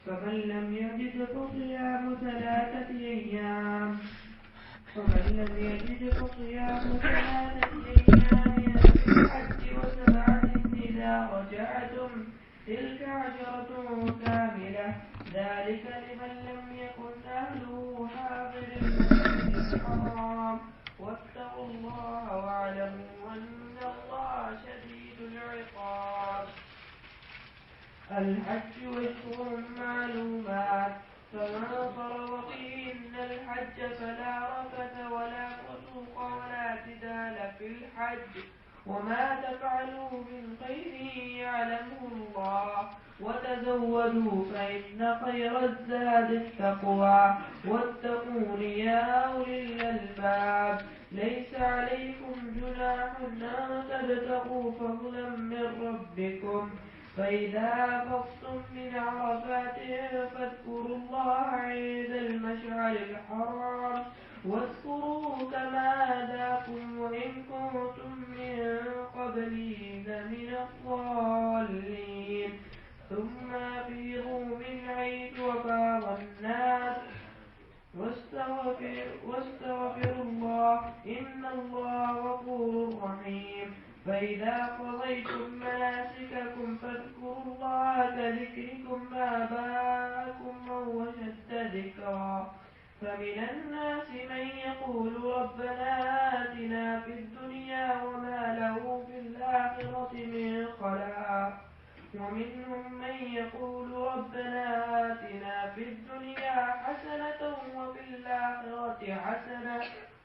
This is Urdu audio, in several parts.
فمن لم يجد فصيام ثلاثة أيام في الحج وسبعة إذا رجعتم تلك عشرة كاملة ذلك لمن لم يكن أهله حاضر المسجد الحرام واتقوا الله واعلموا أن الله شديد العقاب. الحج أشهر معلومات فمن فرض فيهن الحج فلا رفث ولا فسوق ولا جدال في الحج وما تفعلوا من خير يعلمه الله وتزودوا فإن خير الزاد التقوى واتقون يا أولي الألباب. ليس عليكم جناح أن تبتغوا فضلا من ربكم فإذا أفضتم من عرفات فاذكروا الله عند المشعر الحرام واذكروه كما هداكم وإن كنتم من قبله لمن الضالين. ثم أفيضوا من حيث أفاض الناس واستغفروا الله إن الله غفور رحيم. فإذا قضيتم مناسككم فاذكروا الله كذكركم آباءكم أو أشد ذكرا. فمن الناس من يقول ربنا آتنا في الدنيا وما له في الآخرة من خلاق ومنهم من يقول ربنا آتنا في الدنيا حسنة وفي الآخرة حسنة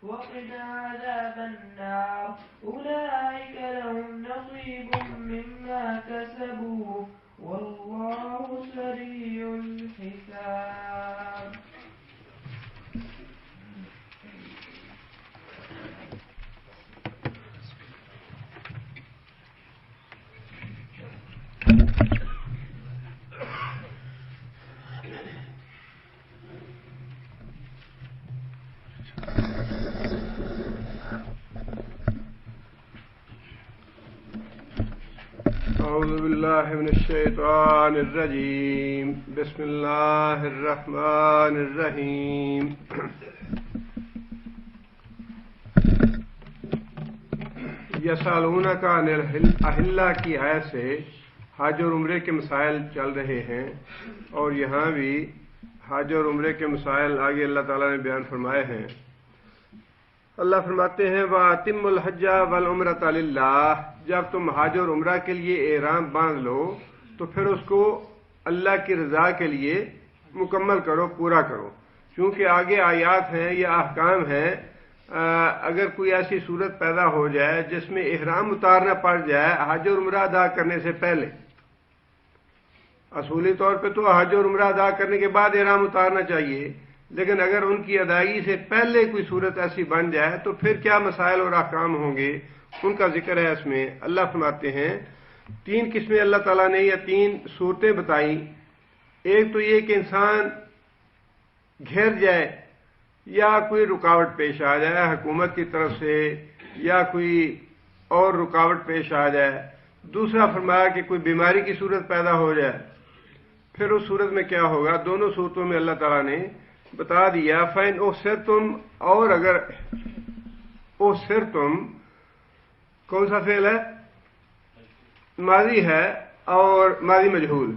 وقنا عذاب النار. أولئك لهم نصيب مما كسبوا والله سريع الحساب. أعوذ بالله من الشيطان الرجيم بسم الله الرحمن الرحیم. یسألونک عن الأہلہ کی آیت سے حج اور عمرے کے مسائل چل رہے ہیں اور یہاں بھی حج اور عمرے کے مسائل آگے اللہ تعالیٰ نے بیان فرمائے ہیں. اللہ فرماتے ہیں وَأَتِمُّ الْحَجَّ وَالْعُمْرَةَ لِلَّهِ. جب تم حج اور عمرہ کے لیے احرام باندھ لو تو پھر اس کو اللہ کی رضا کے لیے مکمل کرو، پورا کرو. چونکہ آگے آیات ہیں یا احکام ہیں، اگر کوئی ایسی صورت پیدا ہو جائے جس میں احرام اتارنا پڑ جائے حج اور عمرہ ادا کرنے سے پہلے، اصولی طور پہ تو حج اور عمرہ ادا کرنے کے بعد احرام اتارنا چاہیے، لیکن اگر ان کی ادائیگی سے پہلے کوئی صورت ایسی بن جائے تو پھر کیا مسائل اور احکام ہوں گے، ان کا ذکر ہے اس میں. اللہ فرماتے ہیں 3 قسمیں اللہ تعالیٰ نے یا 3 صورتیں بتائیں. ایک تو یہ کہ انسان گھر جائے یا کوئی رکاوٹ پیش آ جائے حکومت کی طرف سے یا کوئی اور رکاوٹ پیش آ جائے. دوسرا فرمایا کہ کوئی بیماری کی صورت پیدا ہو جائے، پھر اس صورت میں کیا ہوگا. دونوں صورتوں میں اللہ تعالیٰ نے بتا دیا. فَإِنْ أُحْصِرْتُمْ، اور اگر أُحْصِرْتُمْ کون سا فعل ہے؟ ماضی ہے اور ماضی مجہول،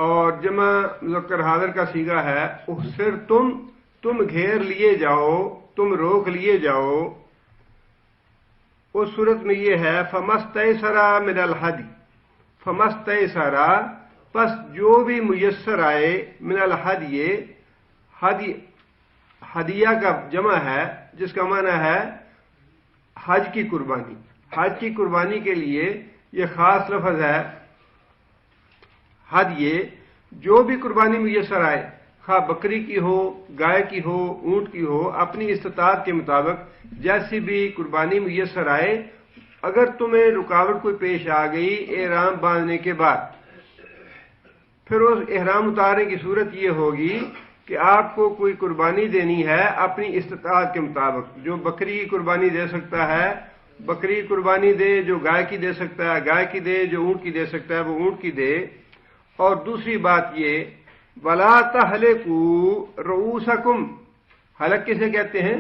اور جمع مذکر حاضر کا صیغہ ہے أُحْصِرْتُمْ. تم گھیر لیے جاؤ، تم روک لیے جاؤ. اس صورت میں یہ ہے فَمَسْتَيْسَرَ مِنَ الْحَدْيِ. فَمَسْتَيْسَرَ، پس جو بھی میسر آئے، من الحدی، ہدیہ کا جمع ہے جس کا معنی ہے حج کی قربانی. حج کی قربانی کے لیے یہ خاص لفظ ہے ہدیے. جو بھی قربانی میسر آئے، خواہ بکری کی ہو، گائے کی ہو، اونٹ کی ہو، اپنی استطاعت کے مطابق جیسی بھی قربانی میسر آئے. اگر تمہیں رکاوٹ کوئی پیش آ گئی احرام باندھنے کے بعد، پھر اس احرام اتارنے کی صورت یہ ہوگی کہ آپ کو کوئی قربانی دینی ہے اپنی استطاعت کے مطابق. جو بکری کی قربانی دے سکتا ہے بکری کی قربانی دے، جو گائے کی دے سکتا ہے گائے کی دے، جو اونٹ کی دے سکتا ہے وہ اونٹ کی دے. اور دوسری بات یہ ولا تحلقوا رؤوسکم، حلق کسے کہتے ہیں؟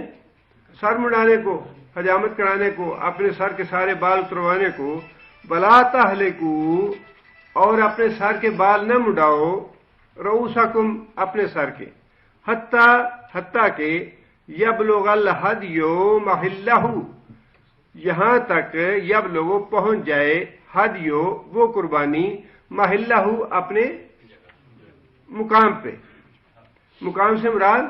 سر مڈانے کو، حجامت کرانے کو، اپنے سر کے سارے بال اتروانے کو. ولا تحلقوا، اور اپنے سر کے بال نہ مڈاؤ، رؤوسکم اپنے سر کے، حتیٰ کہ یبلغ الہدی محلہ، یہاں تک یبلغ پہنچ جائے، ہدیو وہ قربانی، محلہ اپنے مقام پہ. مقام سے مراد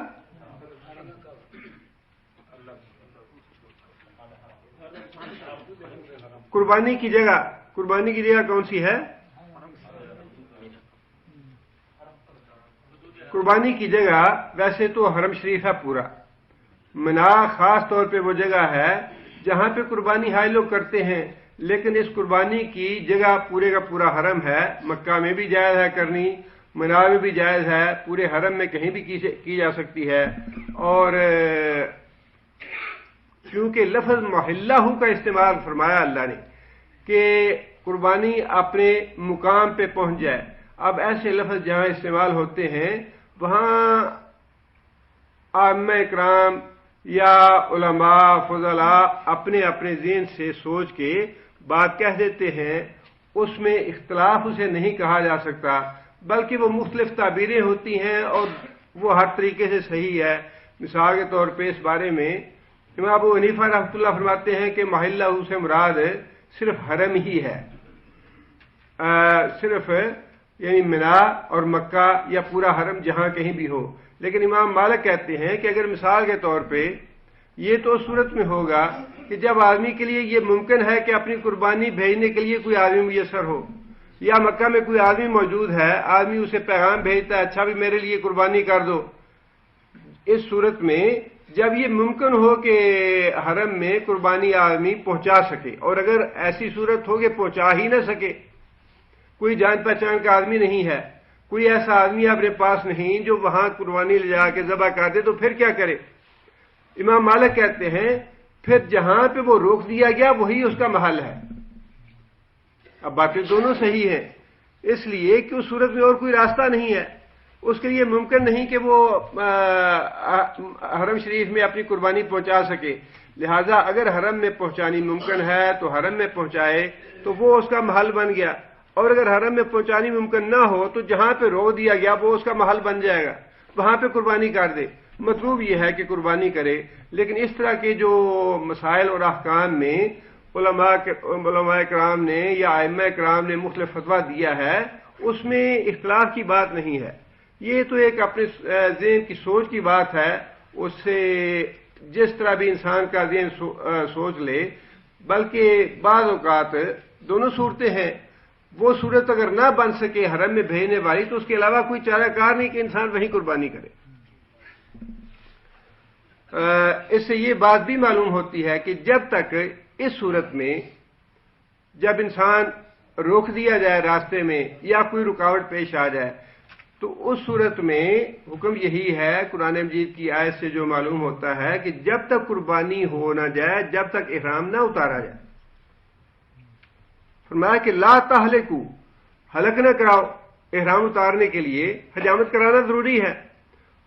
قربانی کی جگہ. قربانی کی جگہ کون سی ہے؟ قربانی کی جگہ ویسے تو حرم شریف ہے پورا. منا خاص طور پہ وہ جگہ ہے جہاں پہ قربانی ہائے لوگ کرتے ہیں، لیکن اس قربانی کی جگہ پورے کا پورا حرم ہے. مکہ میں بھی جائز ہے کرنی، منا میں بھی جائز ہے، پورے حرم میں کہیں بھی کی جا سکتی ہے. اور کیونکہ لفظ محلہ کا استعمال فرمایا اللہ نے کہ قربانی اپنے مقام پہ پہنچ جائے. اب ایسے لفظ جہاں استعمال ہوتے ہیں وہاں عامہ اکرام یا علماء فضلاء اپنے اپنے ذہن سے سوچ کے بات کہہ دیتے ہیں، اس میں اختلاف اسے نہیں کہا جا سکتا، بلکہ وہ مختلف تعبیریں ہوتی ہیں اور وہ ہر طریقے سے صحیح ہے. مثال کے طور پہ اس بارے میں امام ابو حنیفہ رحمۃ اللہ فرماتے ہیں کہ محلہ سے مراد صرف حرم ہی ہے، صرف یعنی منا اور مکہ یا پورا حرم جہاں کہیں بھی ہو. لیکن امام مالک کہتے ہیں کہ اگر مثال کے طور پہ یہ تو صورت میں ہوگا کہ جب آدمی کے لیے یہ ممکن ہے کہ اپنی قربانی بھیجنے کے لیے کوئی آدمی میسر ہو، یا مکہ میں کوئی آدمی موجود ہے، آدمی اسے پیغام بھیجتا ہے اچھا بھی میرے لیے قربانی کر دو. اس صورت میں جب یہ ممکن ہو کہ حرم میں قربانی آدمی پہنچا سکے، اور اگر ایسی صورت ہو کہ پہنچا ہی نہ سکے، کوئی جان پہچان کا آدمی نہیں ہے، کوئی ایسا آدمی اپنے پاس نہیں جو وہاں قربانی لے جا کے ذبح کر دے، تو پھر کیا کرے؟ امام مالک کہتے ہیں پھر جہاں پہ وہ روک دیا گیا وہی اس کا محل ہے. اب باتیں دونوں صحیح ہیں، اس لیے کہ اس صورت میں اور کوئی راستہ نہیں ہے، اس کے لیے ممکن نہیں کہ وہ حرم شریف میں اپنی قربانی پہنچا سکے. لہذا اگر حرم میں پہنچانی ممکن ہے تو حرم میں پہنچائے تو وہ اس کا محل بن گیا، اور اگر حرم میں پہنچانی ممکن نہ ہو تو جہاں پہ روک دیا گیا وہ اس کا محل بن جائے گا، وہاں پہ قربانی کر دے. مطلوب یہ ہے کہ قربانی کرے. لیکن اس طرح کے جو مسائل اور احکام میں علماء کرام نے یا ائمہ کرام نے مختلف فتویٰ دیا ہے، اس میں اختلاف کی بات نہیں ہے. یہ تو ایک اپنے ذہن کی سوچ کی بات ہے، اس سے جس طرح بھی انسان کا ذہن سوچ لے. بلکہ بعض اوقات دونوں صورتیں ہیں. وہ صورت اگر نہ بن سکے حرم میں بھیجنے والی تو اس کے علاوہ کوئی چارہ کار نہیں کہ انسان وہیں قربانی کرے. اس سے یہ بات بھی معلوم ہوتی ہے کہ جب تک اس صورت میں جب انسان روک دیا جائے راستے میں یا کوئی رکاوٹ پیش آ جائے تو اس صورت میں حکم یہی ہے، قرآن مجید کی آیت سے جو معلوم ہوتا ہے کہ جب تک قربانی ہو نہ جائے، جب تک احرام نہ اتارا جائے. فرمایا کہ لا تحلقوا، حلق نہ کراؤ. احرام اتارنے کے لیے حجامت کرانا ضروری ہے،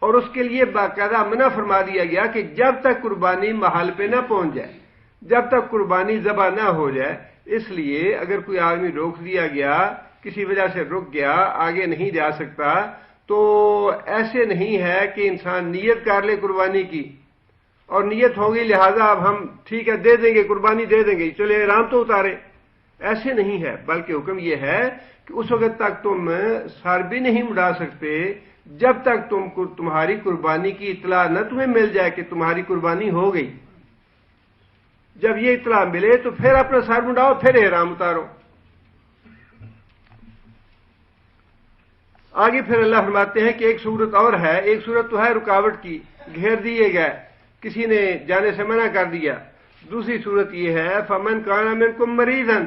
اور اس کے لیے باقاعدہ منع فرما دیا گیا کہ جب تک قربانی محل پہ نہ پہنچ جائے، جب تک قربانی ذبح نہ ہو جائے. اس لیے اگر کوئی آدمی روک دیا گیا، کسی وجہ سے رک گیا، آگے نہیں جا سکتا، تو ایسے نہیں ہے کہ انسان نیت کر لے قربانی کی اور نیت ہوگی لہذا اب ہم ٹھیک ہے دے دیں گے، قربانی دے دیں گے، چلے احرام تو اتارے. ایسے نہیں ہے، بلکہ حکم یہ ہے کہ اس وقت تک تم سر بھی نہیں مڑا سکتے جب تک تمہاری قربانی کی اطلاع نہ تمہیں مل جائے کہ تمہاری قربانی ہو گئی. جب یہ اطلاع ملے تو پھر اپنا سر مڑاؤ، پھر احرام اتارو. آگے پھر اللہ فرماتے ہیں کہ ایک صورت اور ہے. ایک صورت تو ہے رکاوٹ کی، گھیر دیے گئے، کسی نے جانے سے منع کر دیا. دوسری صورت یہ ہے فمن کان منکم مریضا،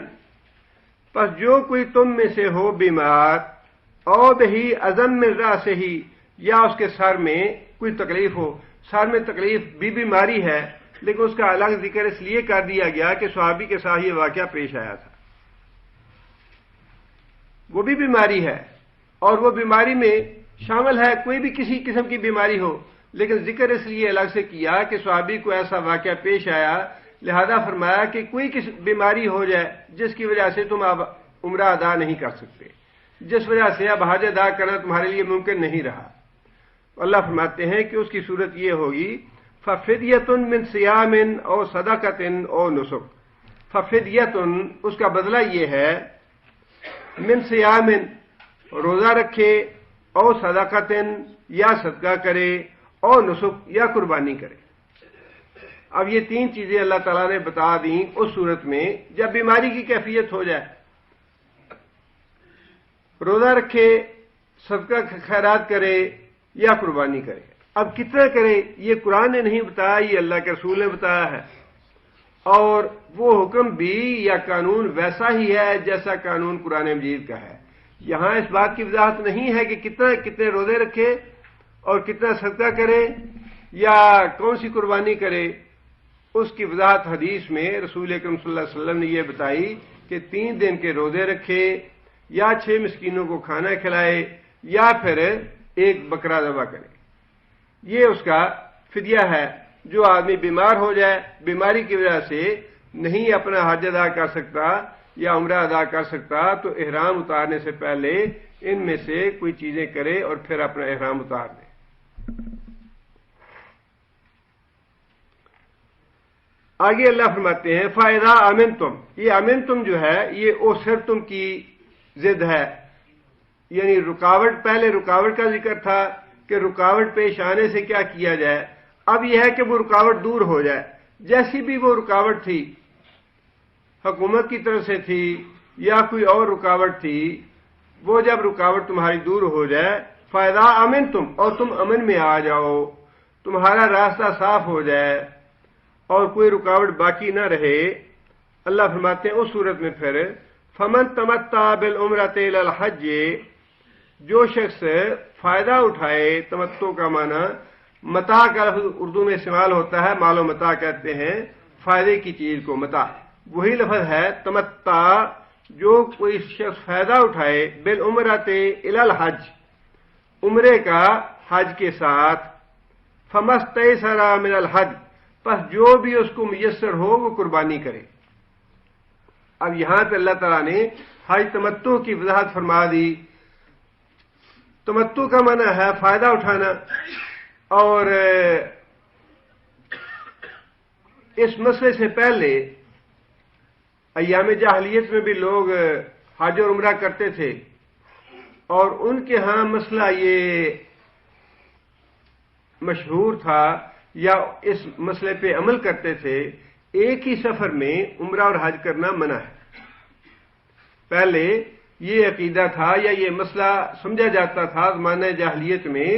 پس جو کوئی تم میں سے ہو بیمار، او بہی عزم من راسہ، یا اس کے سر میں کوئی تکلیف ہو. سر میں تکلیف بھی بیماری ہے، لیکن اس کا الگ ذکر اس لیے کر دیا گیا کہ صحابی کے ساتھ یہ واقعہ پیش آیا تھا. وہ بھی بیماری ہے اور وہ بیماری میں شامل ہے کوئی بھی کسی قسم کی بیماری ہو، لیکن ذکر اس لیے الگ سے کیا کہ صحابی کو ایسا واقعہ پیش آیا، لہذا فرمایا کہ کوئی بیماری ہو جائے جس کی وجہ سے تم اب عمرہ ادا نہیں کر سکتے، جس وجہ سے اب حج ادا کرنا تمہارے لیے ممکن نہیں رہا۔ اللہ فرماتے ہیں کہ اس کی صورت یہ ہوگی ففدیۃ من صیام او صدقۃ او نسک۔ ففدیۃ اس کا بدلہ یہ ہے من صیام روزہ رکھے، او صدقۃ یا صدقہ کرے، او نسک یا قربانی کرے۔ اب یہ تین چیزیں اللہ تعالیٰ نے بتا دیں اس صورت میں جب بیماری کی کیفیت ہو جائے، روزہ رکھے، صدقہ خیرات کرے یا قربانی کرے۔ اب کتنا کرے یہ قرآن نے نہیں بتایا، یہ اللہ کے رسول نے بتایا ہے، اور وہ حکم بھی یا قانون ویسا ہی ہے جیسا قانون قرآن مجید کا ہے۔ یہاں اس بات کی وضاحت نہیں ہے کہ کتنے روزے رکھے اور کتنا صدقہ کرے یا کون سی قربانی کرے۔ اس کی وضاحت حدیث میں رسول اکرم صلی اللہ علیہ وسلم نے یہ بتائی کہ 3 دن کے روزے رکھے، یا 6 مسکینوں کو کھانا کھلائے، یا پھر ایک بکرا ذبح کرے۔ یہ اس کا فدیہ ہے۔ جو آدمی بیمار ہو جائے، بیماری کی وجہ سے نہیں اپنا حج ادا کر سکتا یا عمرہ ادا کر سکتا، تو احرام اتارنے سے پہلے ان میں سے کوئی چیزیں کرے اور پھر اپنا احرام اتار دے۔ آگے اللہ فرماتے ہیں فَإِذَا أَمِنْتُمْ، یہ امنتم جو ہے یہ اوسرتم کی ضد ہے، یعنی رکاوٹ، پہلے رکاوٹ کا ذکر تھا کہ رکاوٹ پیش آنے سے کیا کیا جائے، اب یہ ہے کہ وہ رکاوٹ دور ہو جائے۔ جیسی بھی وہ رکاوٹ تھی، حکومت کی طرف سے تھی یا کوئی اور رکاوٹ تھی، وہ جب رکاوٹ تمہاری دور ہو جائے، فَإِذَا أَمِنْتُمْ، اور تم امن میں آ جاؤ، تمہارا راستہ صاف ہو جائے اور کوئی رکاوٹ باقی نہ رہے، اللہ فرماتے ہیں اس صورت میں پھر فَمَن تَمَتَّعَ بِالْعُمْرَةِ إِلَى الْحَجِّ، جو شخص فائدہ اٹھائے، تمتع کا معنی متاع کا لفظ اردو میں استعمال ہوتا ہے، مال و متاع کہتے ہیں فائدے کی چیز کو، متاع وہی لفظ ہے تمتع، جو کوئی شخص فائدہ اٹھائے بالعمرۃ الی الحج، عمرے کا حج کے ساتھ، فمستیسر من الحج، پس جو بھی اس کو میسر ہو وہ قربانی کرے۔ اب یہاں پہ اللہ تعالیٰ نے حج تمتع کی وضاحت فرما دی۔ تمتع کا معنی ہے فائدہ اٹھانا، اور اس مسئلے سے پہلے ایام جاہلیت میں بھی لوگ حج اور عمرہ کرتے تھے، اور ان کے ہاں مسئلہ یہ مشہور تھا یا اس مسئلے پہ عمل کرتے تھے، ایک ہی سفر میں عمرہ اور حج کرنا منع ہے۔ پہلے یہ عقیدہ تھا یا یہ مسئلہ سمجھا جاتا تھا زمانہ جاہلیت میں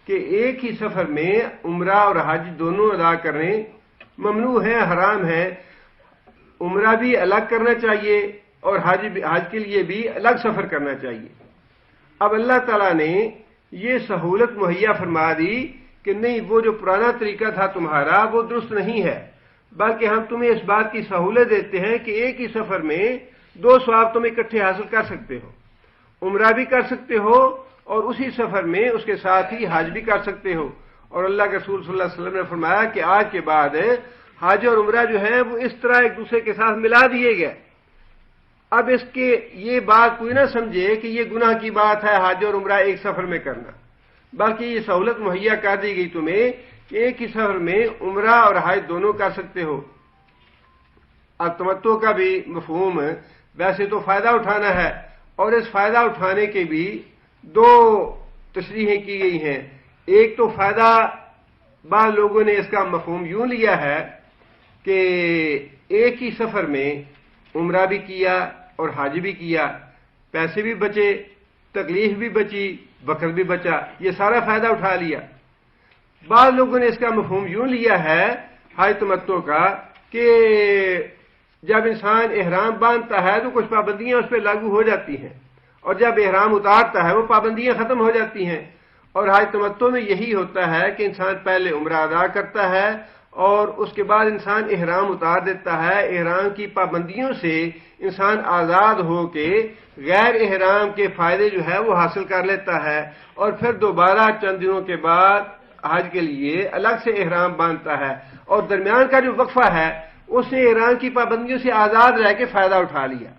کہ ایک ہی سفر میں عمرہ اور حج دونوں ادا کرنے ممنوع ہیں، حرام ہیں۔ عمرہ بھی الگ کرنا چاہیے اور حج کے لیے بھی الگ سفر کرنا چاہیے۔ اب اللہ تعالیٰ نے یہ سہولت مہیا فرما دی کہ نہیں، وہ جو پرانا طریقہ تھا تمہارا وہ درست نہیں ہے، بلکہ ہم تمہیں اس بات کی سہولت دیتے ہیں کہ ایک ہی سفر میں 2 ثواب تم اکٹھے حاصل کر سکتے ہو، عمرہ بھی کر سکتے ہو اور اسی سفر میں اس کے ساتھ ہی حج بھی کر سکتے ہو۔ اور اللہ کے رسول صلی اللہ علیہ وسلم نے فرمایا کہ آج کے بعد حج اور عمرہ جو ہے وہ اس طرح ایک دوسرے کے ساتھ ملا دیے گئے۔ اب اس کے یہ بات کوئی نہ سمجھے کہ یہ گناہ کی بات ہے حج اور عمرہ ایک سفر میں کرنا، بلکہ یہ سہولت مہیا کر دی گئی تمہیں کہ ایک ہی سفر میں عمرہ اور حج دونوں کر سکتے ہو۔ اب تمتع کا بھی مفہوم ویسے تو فائدہ اٹھانا ہے، اور اس فائدہ اٹھانے کے بھی 2 تشریحیں کی گئی ہیں۔ ایک تو فائدہ، بعض لوگوں نے اس کا مفہوم یوں لیا ہے کہ ایک ہی سفر میں عمرہ بھی کیا اور حج بھی کیا، پیسے بھی بچے، تکلیف بھی بچی، وقت بھی بچا، یہ سارا فائدہ اٹھا لیا۔ بعض لوگوں نے اس کا مفہوم یوں لیا ہے حج تمتع کا کہ جب انسان احرام باندھتا ہے تو کچھ پابندیاں اس پہ لاگو ہو جاتی ہیں، اور جب احرام اتارتا ہے وہ پابندیاں ختم ہو جاتی ہیں۔ اور حج تمتع میں یہی ہوتا ہے کہ انسان پہلے عمرہ ادا کرتا ہے اور اس کے بعد انسان احرام اتار دیتا ہے، احرام کی پابندیوں سے انسان آزاد ہو کے غیر احرام کے فائدے جو ہے وہ حاصل کر لیتا ہے، اور پھر دوبارہ چند دنوں کے بعد حج کے لیے الگ سے احرام باندھتا ہے، اور درمیان کا جو وقفہ ہے اس نے احرام کی پابندیوں سے آزاد رہ کے فائدہ اٹھا لیا۔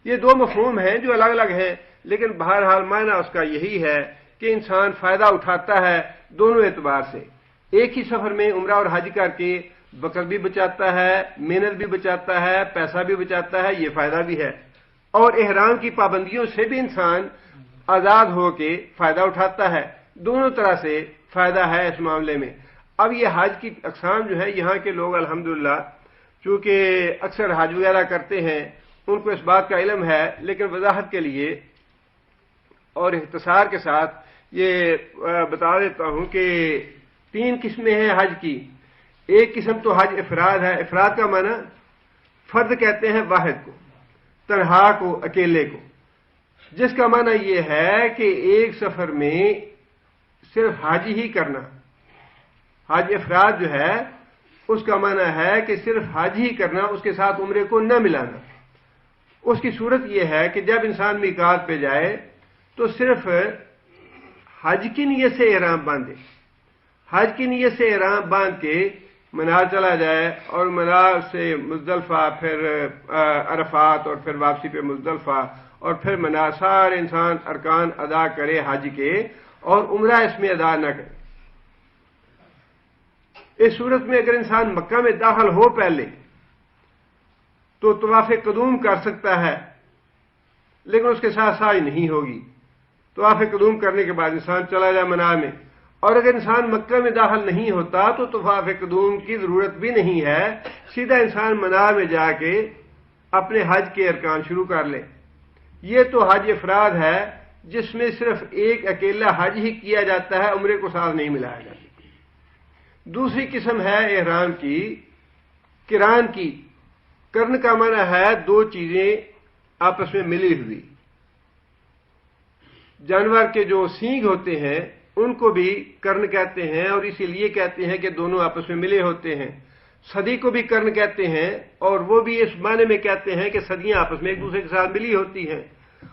یہ دو مفہوم ہیں جو الگ الگ ہیں، لیکن بہرحال معنی اس کا یہی ہے کہ انسان فائدہ اٹھاتا ہے دونوں اعتبار سے۔ ایک ہی سفر میں عمرہ اور حج کر کے وقت بھی بچاتا ہے، محنت بھی بچاتا ہے، پیسہ بھی بچاتا ہے، یہ فائدہ بھی ہے، اور احرام کی پابندیوں سے بھی انسان آزاد ہو کے فائدہ اٹھاتا ہے۔ دونوں طرح سے فائدہ ہے اس معاملے میں۔ اب یہ حج کی اقسام جو ہے، یہاں کے لوگ الحمدللہ چونکہ اکثر حج وغیرہ کرتے ہیں ان کو اس بات کا علم ہے، لیکن وضاحت کے لیے اور اختصار کے ساتھ یہ بتا دیتا ہوں کہ 3 قسمیں ہیں حج کی۔ ایک قسم تو حج افراد ہے۔ افراد کا معنی فرد کہتے ہیں واحد کو، تنہا کو، اکیلے کو، جس کا معنی یہ ہے کہ ایک سفر میں صرف حج ہی کرنا۔ حج افراد جو ہے اس کا معنی ہے کہ صرف حج ہی کرنا، اس کے ساتھ عمرے کو نہ ملانا۔ اس کی صورت یہ ہے کہ جب انسان میقات پہ جائے تو صرف حج کی نیت سے احرام باندھے، حج کی نیت سے احرام باندھ کے منار چلا جائے، اور منار سے مزدلفہ، پھر عرفات، اور پھر واپسی پہ مزدلفہ، اور پھر منار، سارے انسان ارکان ادا کرے حج کے، اور عمرہ اس میں ادا نہ کرے۔ اس صورت میں اگر انسان مکہ میں داخل ہو پہلے تو طواف قدوم کر سکتا ہے، لیکن اس کے ساتھ سعی نہیں ہوگی۔ طواف قدوم کرنے کے بعد انسان چلا جائے منار میں، اور اگر انسان مکہ میں داخل نہیں ہوتا تو طواف قدوم کی ضرورت بھی نہیں ہے، سیدھا انسان منار میں جا کے اپنے حج کے ارکان شروع کر لے۔ یہ تو حج افراد ہے جس میں صرف ایک اکیلا حج ہی کیا جاتا ہے، عمرے کو ساتھ نہیں ملایا جاتا۔ دوسری قسم ہے احرام کی، قران کی۔ قرن کا معنی ہے 2 چیزیں آپس میں ملی ہوئی۔ جانور کے جو سینگ ہوتے ہیں ان کو بھی قرن کہتے ہیں، اور اسی لیے کہتے ہیں کہ دونوں آپس میں ملے ہوتے ہیں۔ صدی کو بھی قرن کہتے ہیں، اور وہ بھی اس معنی میں کہتے ہیں کہ صدیاں آپس میں ایک دوسرے کے ساتھ ملی ہوتی ہیں۔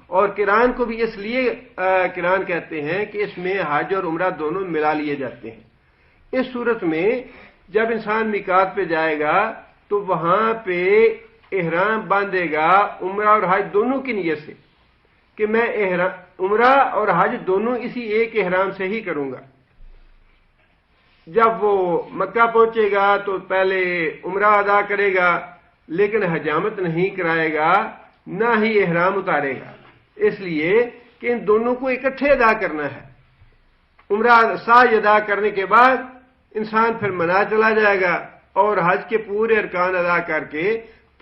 اور قران کو بھی اس لیے قران کہتے ہیں کہ اس میں حج اور عمرہ دونوں ملا لیے جاتے ہیں۔ اس صورت میں جب انسان میقات پہ جائے گا تو وہاں پہ احرام باندھے گا عمرہ اور حج دونوں کی نیت سے، کہ میں عمرہ اور حج دونوں اسی ایک احرام سے ہی کروں گا۔ جب وہ مکہ پہنچے گا تو پہلے عمرہ ادا کرے گا، لیکن حجامت نہیں کرائے گا، نہ ہی احرام اتارے گا، اس لیے کہ ان دونوں کو اکٹھے ادا کرنا ہے۔ عمرہ سعی ادا کرنے کے بعد انسان پھر منع چلا جائے گا، اور حج کے پورے ارکان ادا کر کے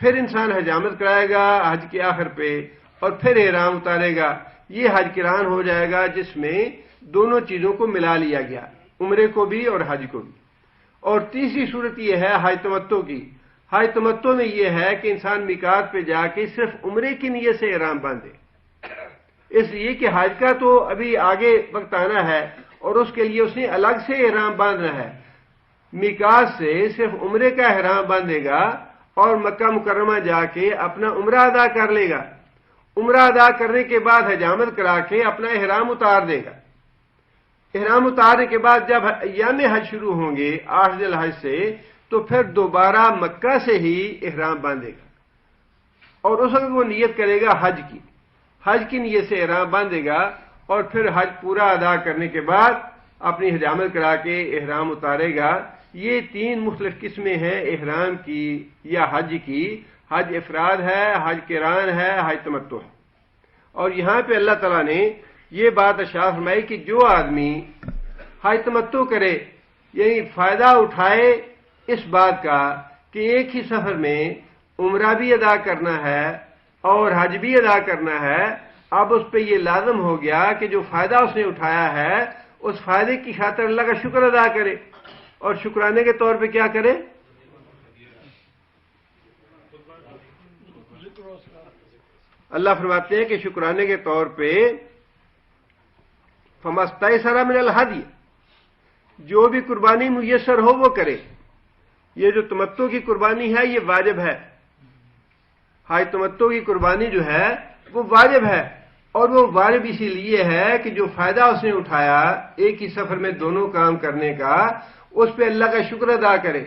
پھر انسان حجامت کرائے گا حج کے آخر پہ، اور پھر احرام اتارے گا۔ یہ حج قران ہو جائے گا جس میں دونوں چیزوں کو ملا لیا گیا، عمرے کو بھی اور حج کو بھی۔ اور تیسری صورت یہ ہے حج تمتع کی۔ حج تمتع میں یہ ہے کہ انسان میقات پہ جا کے صرف عمرے کی نیت سے احرام باندھے، اس لیے کہ حج کا تو ابھی آگے وقت آنا ہے، اور اس کے لیے اس نے الگ سے احرام باندھنا ہے۔ میقات سے صرف عمرے کا احرام باندھے گا، اور مکہ مکرمہ جا کے اپنا عمرہ ادا کر لے گا۔ عمرہ ادا کرنے کے بعد حجامت کرا کے اپنا احرام اتار دے گا۔ احرام اتارنے کے بعد جب ایام حج شروع ہوں گے 8 ذی الحج سے، تو پھر دوبارہ مکہ سے ہی احرام باندھے گا، اور اس وقت وہ نیت کرے گا حج کی، حج کی نیت سے احرام باندھے گا، اور پھر حج پورا ادا کرنے کے بعد اپنی حجامت کرا کے احرام اتارے گا۔ یہ 3 مختلف قسمیں ہیں احرام کی یا حج کی۔ حج افراد ہے، حج قران ہے، حج تمتع ہے۔ اور یہاں پہ اللہ تعالیٰ نے یہ بات ارشاد فرمائی کہ جو آدمی حج تمتع کرے، یعنی فائدہ اٹھائے اس بات کا کہ ایک ہی سفر میں عمرہ بھی ادا کرنا ہے اور حج بھی ادا کرنا ہے، اب اس پہ یہ لازم ہو گیا کہ جو فائدہ اس نے اٹھایا ہے اس فائدے کی خاطر اللہ کا شکر ادا کرے، اور شکرانے کے طور پہ کیا کرے؟ اللہ فرماتے ہیں کہ شکرانے کے طور پہ فَمَسْتَيْسَرَ مِنَ الْهَدْيِ، جو بھی قربانی میسر ہو وہ کرے۔ یہ جو تمتع کی قربانی ہے یہ واجب ہے. حج تمتع کی قربانی جو ہے وہ واجب ہے، اور وہ واجب اسی لیے ہے کہ جو فائدہ اس نے اٹھایا ایک ہی سفر میں دونوں کام کرنے کا، اس پہ اللہ کا شکر ادا کرے.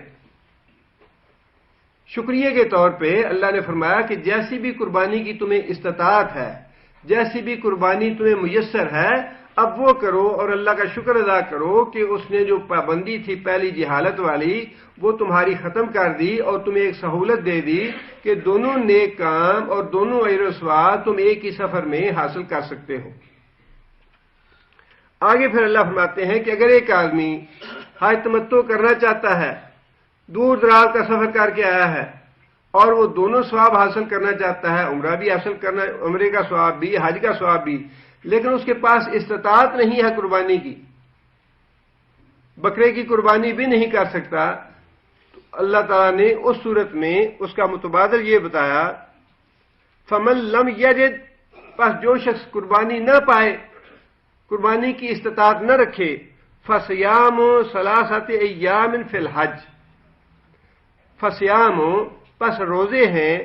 شکریہ کے طور پہ اللہ نے فرمایا کہ جیسی بھی قربانی کی تمہیں استطاعت ہے، جیسی بھی قربانی تمہیں میسر ہے، اب وہ کرو اور اللہ کا شکر ادا کرو کہ اس نے جو پابندی تھی پہلی جہالت والی وہ تمہاری ختم کر دی اور تمہیں ایک سہولت دے دی کہ دونوں نیک کام اور دونوں اجر و ثواب تم ایک ہی سفر میں حاصل کر سکتے ہو. آگے پھر اللہ فرماتے ہیں کہ اگر ایک آدمی حج تمتع کرنا چاہتا ہے، دور دراز کا سفر کر کے آیا ہے اور وہ دونوں ثواب حاصل کرنا چاہتا ہے، عمرہ بھی حاصل کرنا، عمرے کا ثواب بھی، حج کا ثواب بھی، لیکن اس کے پاس استطاعت نہیں ہے قربانی کی، بکرے کی قربانی بھی نہیں کر سکتا، تو اللہ تعالیٰ نے اس صورت میں اس کا متبادل یہ بتایا، فمن لم یجد، پس جو شخص قربانی نہ پائے، قربانی کی استطاعت نہ رکھے، فصیام ثلاثۃ ایام فی الحج، فصیام پس روزے ہیں،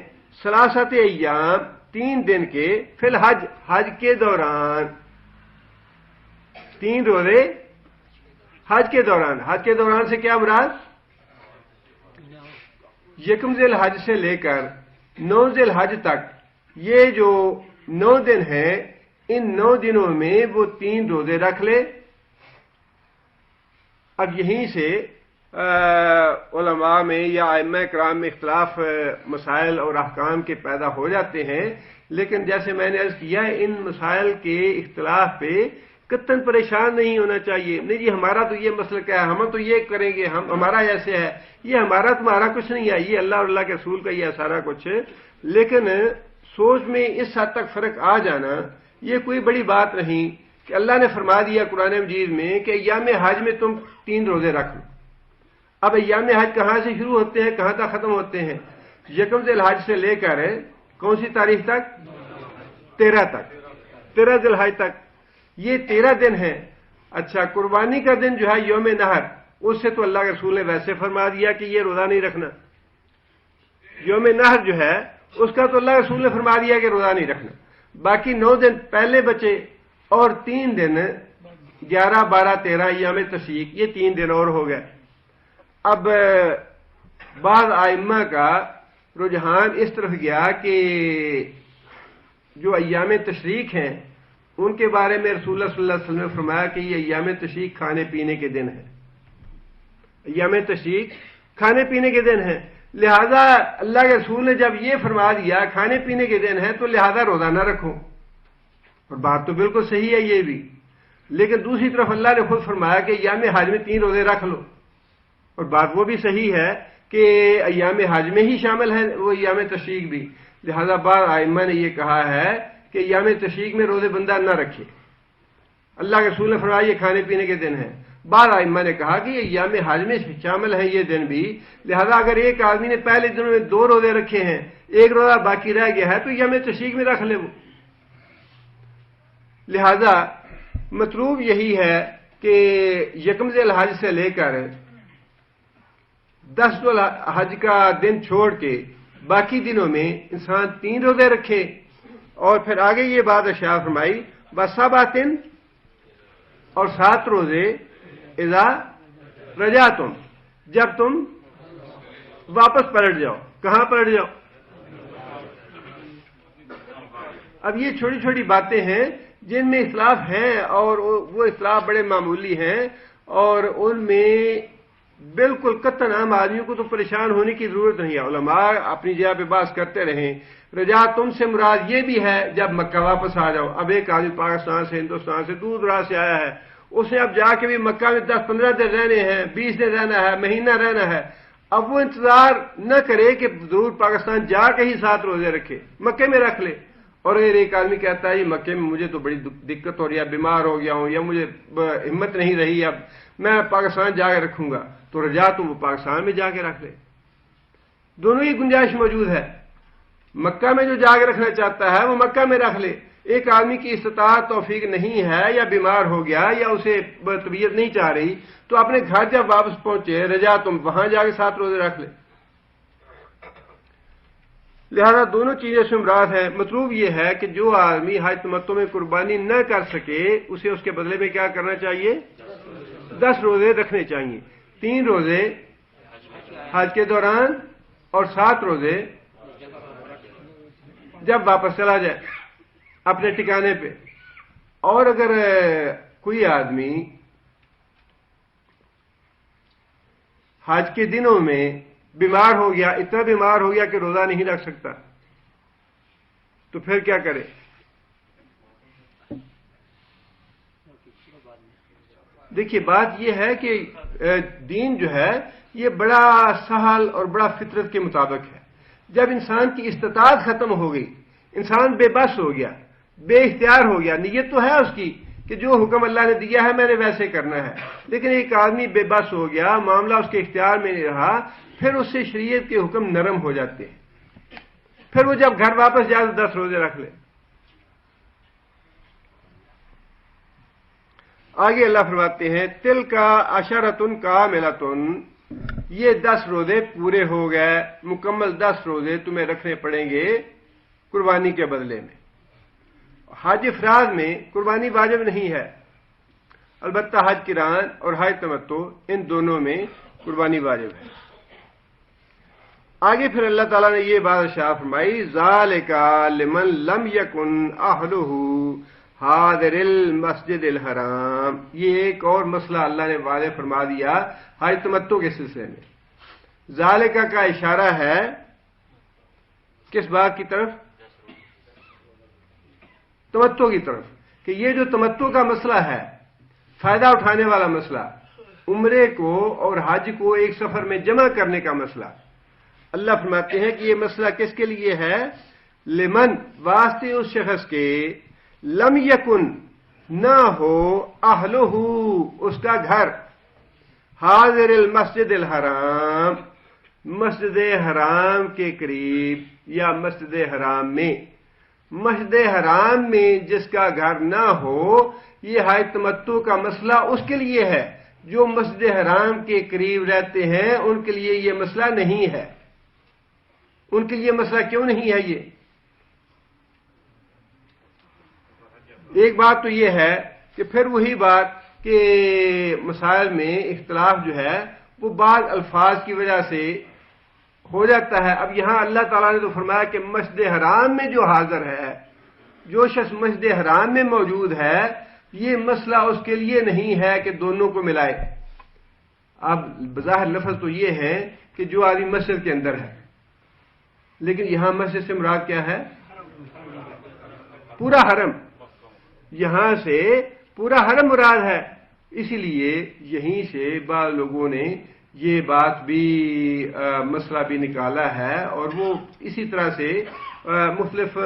ثلاثۃ ایام 3 دن کے، فی الحج حج کے دوران، 3 روزے حج کے دوران. حج کے دوران سے کیا مراد؟ یکم ذی الحج سے لے کر 9 ذی الحج تک، یہ جو 9 دن ہیں ان 9 دنوں میں وہ 3 روزے رکھ لے. اب یہیں سے علماء میں یا ائمہ کرام میں اختلاف مسائل اور احکام کے پیدا ہو جاتے ہیں، لیکن جیسے میں نے عرض کیا ان مسائل کے اختلاف پہ قطعاً پریشان نہیں ہونا چاہیے. نہیں جی ہمارا تو یہ مسئلہ کیا ہے، ہم تو یہ کریں گے، ہمارا ایسے ہے، یہ ہمارا تمہارا کچھ نہیں ہے، یہ اللہ اور اللہ کے رسول کا یہ سارا کچھ. لیکن سوچ میں اس حد تک فرق آ جانا یہ کوئی بڑی بات نہیں کہ اللہ نے فرما دیا قرآن مجید میں کہ ایام حج میں تم 3 روزے رکھ لو. اب ایام حج کہاں سے شروع ہوتے ہیں، کہاں تک ختم ہوتے ہیں؟ یکم ذی الحج سے لے کر کون سی تاریخ تک؟ 13 تک، 13 ذی الحج تک، یہ 13 دن ہیں. اچھا قربانی کا دن جو ہے یوم نحر، اس سے تو اللہ کے رسول نے ویسے فرما دیا کہ یہ روزہ نہیں رکھنا. یوم نحر جو ہے اس کا تو اللہ کے رسول نے فرما دیا کہ روزہ نہیں رکھنا. باقی 9 دن پہلے بچے اور 3 دن 11 12 13 ایام تشریق، یہ 3 دن اور ہو گئے. اب بعض ائمہ کا رجحان اس طرف گیا کہ جو ایام تشریق ہیں ان کے بارے میں رسول اللہ صلی اللہ علیہ وسلم نے فرمایا کہ یہ ایام تشریق کھانے پینے کے دن ہیں، ایام تشریق کھانے پینے کے دن ہیں. لہذا اللہ کے رسول نے جب یہ فرما دیا کھانے پینے کے دن ہیں تو لہذا روزہ نہ رکھو، اور بات تو بالکل صحیح ہے یہ بھی. لیکن دوسری طرف اللہ نے خود فرمایا کہ ایام حج میں 3 روزے رکھ لو، اور بات وہ بھی صحیح ہے کہ ایام حج میں ہی شامل ہے وہ ایام تشریق بھی. لہذا بعض ائمہ نے یہ کہا ہے کہ ایام تشریق میں روزے بندہ نہ رکھے، اللہ کے رسول نے فرمایا یہ کھانے پینے کے دن ہیں. بعض ائمہ نے کہا کہ یہ ایام حج میں شامل ہیں یہ دن بھی، لہذا اگر ایک آدمی نے پہلے دنوں میں 2 روزے رکھے ہیں، 1 روزہ باقی رہ گیا ہے تو ایام تشریق میں رکھ لے وہ. لہذا مطلوب یہی ہے کہ یکم ذی الحج سے لے کر 10 ذی الحج کا دن چھوڑ کے باقی دنوں میں انسان 3 روزے رکھے. اور پھر آگے یہ بات ارشاد فرمائی بسبعۃ، اور 7 روزے اذا رجعتم، جب تم واپس پلٹ جاؤ. کہاں پلٹ جاؤ؟ اب یہ چھوٹی چھوٹی باتیں ہیں جن میں اختلاف ہیں اور وہ اختلاف بڑے معمولی ہیں، اور ان میں بالکل قطعاً عام آدمیوں کو تو پریشان ہونے کی ضرورت نہیں ہے. علماء اپنی جگہ پہ بات کرتے رہیں. رجا تم سے مراد یہ بھی ہے جب مکہ واپس آ جاؤ. اب ایک آدمی پاکستان سے، ہندوستان سے، دور دراز سے آیا ہے، اسے اب جا کے بھی مکہ میں 10-15 دن رہنے ہیں، 20 دن رہنا ہے، مہینہ رہنا ہے. اب وہ انتظار نہ کرے کہ ضرور پاکستان جا کے ہی 7 روزے رکھے، مکے میں رکھ لے. اور اگر ایک آدمی کہتا ہے مکے میں مجھے تو بڑی دقت ہو رہی ہے، بیمار ہو گیا ہوں یا مجھے ہمت نہیں رہی، اب میں پاکستان جا کے رکھوں گا، تو رجا تم وہ پاکستان میں جا کے رکھ لے. دونوں ہی گنجائش موجود ہے. مکہ میں جو جا کے رکھنا چاہتا ہے وہ مکہ میں رکھ لے، ایک آدمی کی استطاعت توفیق نہیں ہے یا بیمار ہو گیا یا اسے طبیعت نہیں چاہ رہی تو اپنے گھر جب واپس پہنچے رجا تم وہاں جا کے 7 روزے رکھ لے. لہذا دونوں چیزیں سے مراد ہے. مطلوب یہ ہے کہ جو آدمی حج تمتع میں قربانی نہ کر سکے اسے اس کے بدلے میں کیا کرنا چاہیے؟ 10 روزے رکھنے چاہیے. 3 روزے حج کے دوران اور 7 روزے جب واپس چلا جائے اپنے ٹھکانے پہ. اور اگر کوئی آدمی حج کے دنوں میں بیمار ہو گیا، اتنا بیمار ہو گیا کہ روزہ نہیں رکھ سکتا، تو پھر کیا کرے؟ دیکھیے بات یہ ہے کہ دین جو ہے یہ بڑا سہل اور بڑا فطرت کے مطابق ہے. جب انسان کی استطاعت ختم ہو گئی، انسان بے بس ہو گیا، بے اختیار ہو گیا، نیت تو ہے اس کی کہ جو حکم اللہ نے دیا ہے میں نے ویسے کرنا ہے، لیکن ایک آدمی بے بس ہو گیا، معاملہ اس کے اختیار میں نہیں رہا، پھر اس سے شریعت کے حکم نرم ہو جاتے ہیں. پھر وہ جب گھر واپس جائے تو 10 روزے رکھ لے. آگے اللہ فرماتے ہیں تل کا عشرتن کا ملتن، یہ 10 روزے پورے ہو گئے، مکمل 10 روزے تمہیں رکھنے پڑیں گے قربانی کے بدلے میں. حج افراد میں قربانی واجب نہیں ہے، البتہ حج قران اور حج تمتع ان دونوں میں قربانی واجب ہے. آگے پھر اللہ تعالیٰ نے یہ بات ارشاد فرمائی ذالک لمن لم یکن اہلہ حاضر المسجد الحرام. یہ ایک اور مسئلہ اللہ نے واضح فرما دیا حج تمتع کے سلسلے میں. ذالک کا اشارہ ہے کس بات کی طرف؟ تمتع کی طرف، کہ یہ جو تمتع کا مسئلہ ہے، فائدہ اٹھانے والا مسئلہ، عمرے کو اور حج کو ایک سفر میں جمع کرنے کا مسئلہ، اللہ فرماتے ہیں کہ یہ مسئلہ کس کے لیے ہے؟ لمن، واسطے اس شخص کے، لم یکن، نہ ہو، اہلہ، اس کا گھر، حاضر المسجد الحرام، مسجد حرام کے قریب یا مسجد حرام میں. مسجد حرام میں جس کا گھر نہ ہو، یہ حج تمتع کا مسئلہ اس کے لیے ہے. جو مسجد حرام کے قریب رہتے ہیں ان کے لیے یہ مسئلہ نہیں ہے. ان کے لیے مسئلہ کیوں نہیں ہے؟ یہ ایک بات تو یہ ہے کہ پھر وہی بات کہ مسائل میں اختلاف جو ہے وہ بعض الفاظ کی وجہ سے ہو جاتا ہے. اب یہاں اللہ تعالیٰ نے تو فرمایا کہ مسجد حرام میں جو حاضر ہے، جو شخص مسجد حرام میں موجود ہے، یہ مسئلہ اس کے لیے نہیں ہے کہ دونوں کو ملائے. اب بظاہر لفظ تو یہ ہے کہ جو آدمی مسجد کے اندر ہے، لیکن یہاں مسجد سے مراد کیا ہے؟ پورا حرم. یہاں سے پورا حرم مراد ہے. اسی لیے یہیں سے بعض لوگوں نے یہ بات بھی مسئلہ بھی نکالا ہے، اور وہ اسی طرح سے مختلف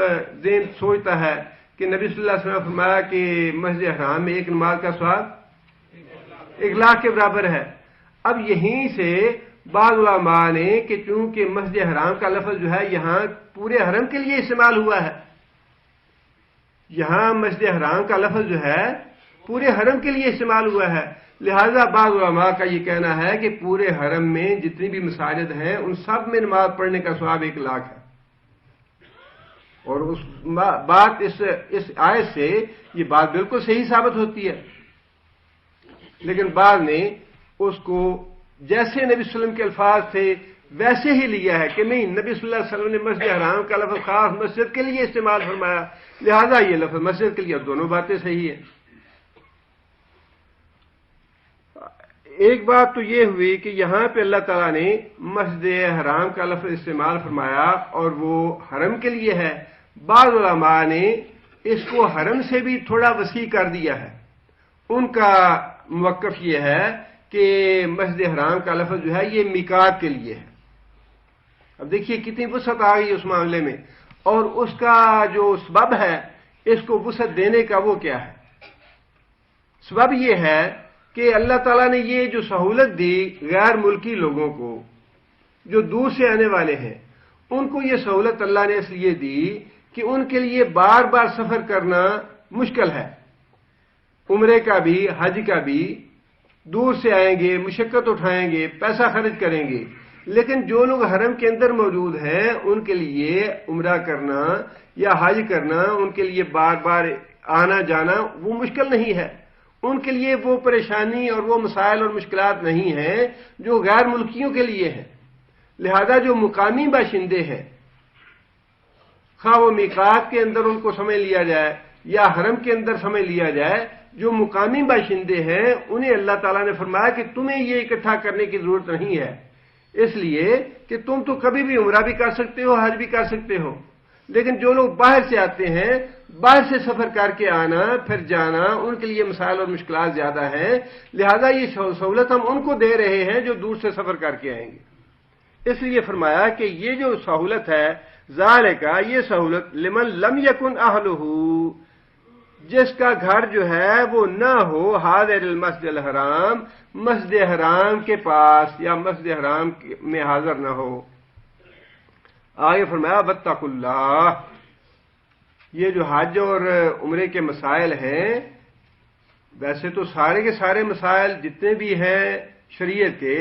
ذہن سوچتا ہے کہ نبی صلی اللہ علیہ وسلم نے فرمایا کہ مسجد حرام میں ایک نماز کا ثواب 1,00,000 کے برابر ہے. اب یہیں سے بعض علماء نے کہ چونکہ مسجد حرام کا لفظ جو ہے یہاں پورے حرم کے لیے استعمال ہوا ہے، یہاں مسجد حرام کا لفظ جو ہے پورے حرم کے لیے استعمال ہوا ہے، لہذا بعض علماء کا یہ کہنا ہے کہ پورے حرم میں جتنی بھی مساجد ہیں ان سب میں نماز پڑھنے کا ثواب 1,00,000 ہے. اور اس بات اس آیت سے یہ بات بالکل صحیح ثابت ہوتی ہے. لیکن بعض نے اس کو جیسے نبی صلی اللہ علیہ وسلم کے الفاظ تھے ویسے ہی لیا ہے کہ نہیں، نبی صلی اللہ علیہ وسلم نے مسجد حرام کا لفظ خاص مسجد کے لیے استعمال فرمایا، لہذا یہ لفظ مسجد کے لیے. دونوں باتیں صحیح ہیں. ایک بات تو یہ ہوئی کہ یہاں پہ اللہ تعالیٰ نے مسجد حرام کا لفظ استعمال فرمایا اور وہ حرم کے لیے ہے. بعض علماء نے اس کو حرم سے بھی تھوڑا وسیع کر دیا ہے. ان کا موقف یہ ہے کہ مسجد حرام کا لفظ جو ہے یہ میقات کے لیے ہے. اب دیکھیے کتنی وسعت آ گئی اس معاملے میں، اور اس کا جو سبب ہے اس کو وسعت دینے کا وہ کیا ہے؟ سبب یہ ہے کہ اللہ تعالیٰ نے یہ جو سہولت دی غیر ملکی لوگوں کو جو دور سے آنے والے ہیں، ان کو یہ سہولت اللہ نے اس لیے دی کہ ان کے لیے بار بار سفر کرنا مشکل ہے، عمرے کا بھی حج کا بھی، دور سے آئیں گے، مشقت اٹھائیں گے، پیسہ خرچ کریں گے، لیکن جو لوگ حرم کے اندر موجود ہیں ان کے لیے عمرہ کرنا یا حج کرنا، ان کے لیے بار بار آنا جانا وہ مشکل نہیں ہے، ان کے لیے وہ پریشانی اور وہ مسائل اور مشکلات نہیں ہیں جو غیر ملکیوں کے لیے ہیں۔ لہذا جو مقامی باشندے ہیں، خواہ وہ میقات کے اندر ان کو سمجھ لیا جائے یا حرم کے اندر سمجھ لیا جائے، جو مقامی باشندے ہیں انہیں اللہ تعالیٰ نے فرمایا کہ تمہیں یہ اکٹھا کرنے کی ضرورت نہیں ہے، اس لیے کہ تم تو کبھی بھی عمرہ بھی کر سکتے ہو، حج بھی کر سکتے ہو، لیکن جو لوگ باہر سے آتے ہیں، باہر سے سفر کر کے آنا پھر جانا، ان کے لیے مسائل اور مشکلات زیادہ ہیں، لہذا یہ سہولت ہم ان کو دے رہے ہیں جو دور سے سفر کر کے آئیں گے۔ اس لیے فرمایا کہ یہ جو سہولت ہے، ذالک، یہ سہولت لمن لم یکن اہلہ، جس کا گھر جو ہے وہ نہ ہو حاضر المسجد الحرام، مسجد حرام کے پاس یا مسجد حرام میں حاضر نہ ہو۔ آگے فرمایا واتقوا اللہ، یہ جو حج اور عمرے کے مسائل ہیں، ویسے تو سارے کے سارے مسائل جتنے بھی ہیں شریعت کے،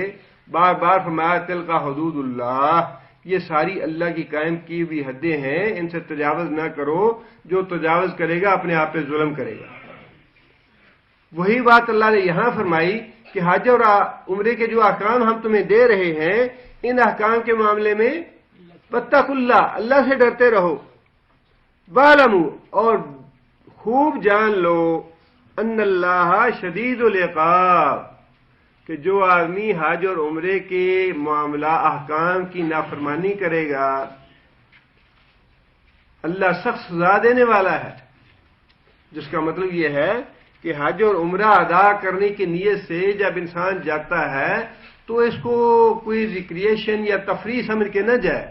بار بار فرمایا تلک حدود اللہ، یہ ساری اللہ کی قائم کی ہوئی حدیں ہیں، ان سے تجاوز نہ کرو، جو تجاوز کرے گا اپنے آپ پہ ظلم کرے گا۔ وہی بات اللہ نے یہاں فرمائی کہ حج اور عمرے کے جو احکام ہم تمہیں دے رہے ہیں، ان احکام کے معاملے میں واتقوا اللہ، اللہ سے ڈرتے رہو، وَاعْلَمُوا، اور خوب جان لو، ان اللہ شدید العقاب، کہ جو آدمی حج اور عمرے کے معاملہ احکام کی نافرمانی کرے گا اللہ سخت سزا دینے والا ہے، جس کا مطلب یہ ہے کہ حج اور عمرہ ادا کرنے کی نیت سے جب انسان جاتا ہے تو اس کو کوئی ریکریشن یا تفریح سمجھ کے نہ جائے،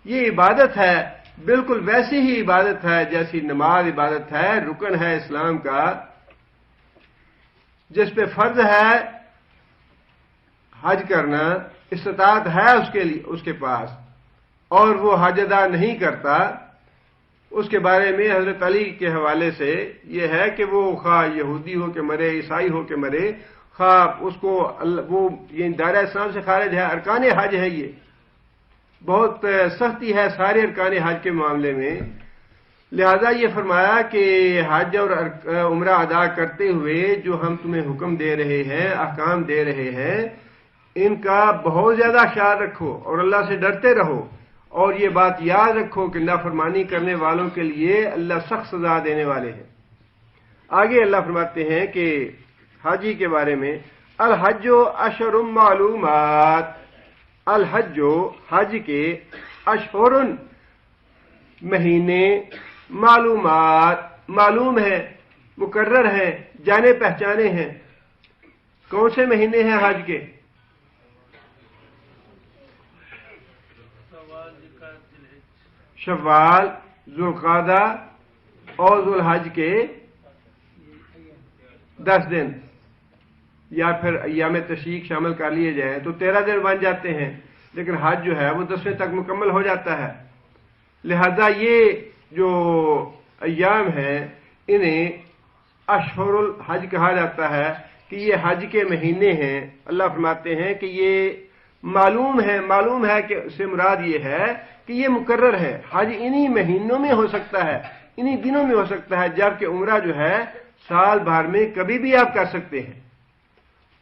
یہ عبادت ہے، بالکل ویسی ہی عبادت ہے جیسی نماز عبادت ہے، رکن ہے اسلام کا، جس پہ فرض ہے حج کرنا، استطاعت ہے اس کے پاس، اور وہ حج ادا نہیں کرتا، اس کے بارے میں حضرت علی کے حوالے سے یہ ہے کہ وہ خواہ یہودی ہو کے مرے، عیسائی ہو کے مرے، خواہ اس کو وہ یہ دائرہ اسلام سے خارج ہے، ارکان حج ہے، یہ بہت سختی ہے سارے ارکان حج کے معاملے میں، لہذا یہ فرمایا کہ حج اور عمرہ ادا کرتے ہوئے جو ہم تمہیں حکم دے رہے ہیں، احکام دے رہے ہیں، ان کا بہت زیادہ خیال رکھو اور اللہ سے ڈرتے رہو، اور یہ بات یاد رکھو کہ نافرمانی کرنے والوں کے لیے اللہ سخت سزا دینے والے ہیں۔ آگے اللہ فرماتے ہیں کہ حاجی کے بارے میں الحج اشہر معلومات، الحج حج کے اشہر مہینے معلومات، معلوم ہیں، مقرر ہیں، جانے پہچانے ہیں۔ کون سے مہینے ہیں حج کے؟ شوال، ذوالقعدہ اور ذوالحج کے 10 دن، یا پھر ایام تشریق شامل کر لیے جائیں تو 13 دن بن جاتے ہیں، لیکن حج جو ہے وہ 10ویں تک مکمل ہو جاتا ہے۔ لہذا یہ جو ایام ہیں انہیں اشہر الحج کہا جاتا ہے کہ یہ حج کے مہینے ہیں۔ اللہ فرماتے ہیں کہ یہ معلوم ہے کہ اس سے مراد یہ ہے کہ یہ مقرر ہے، حج انہی مہینوں میں ہو سکتا ہے، انہی دنوں میں ہو سکتا ہے، جبکہ عمرہ جو ہے سال بھر میں کبھی بھی آپ کر سکتے ہیں،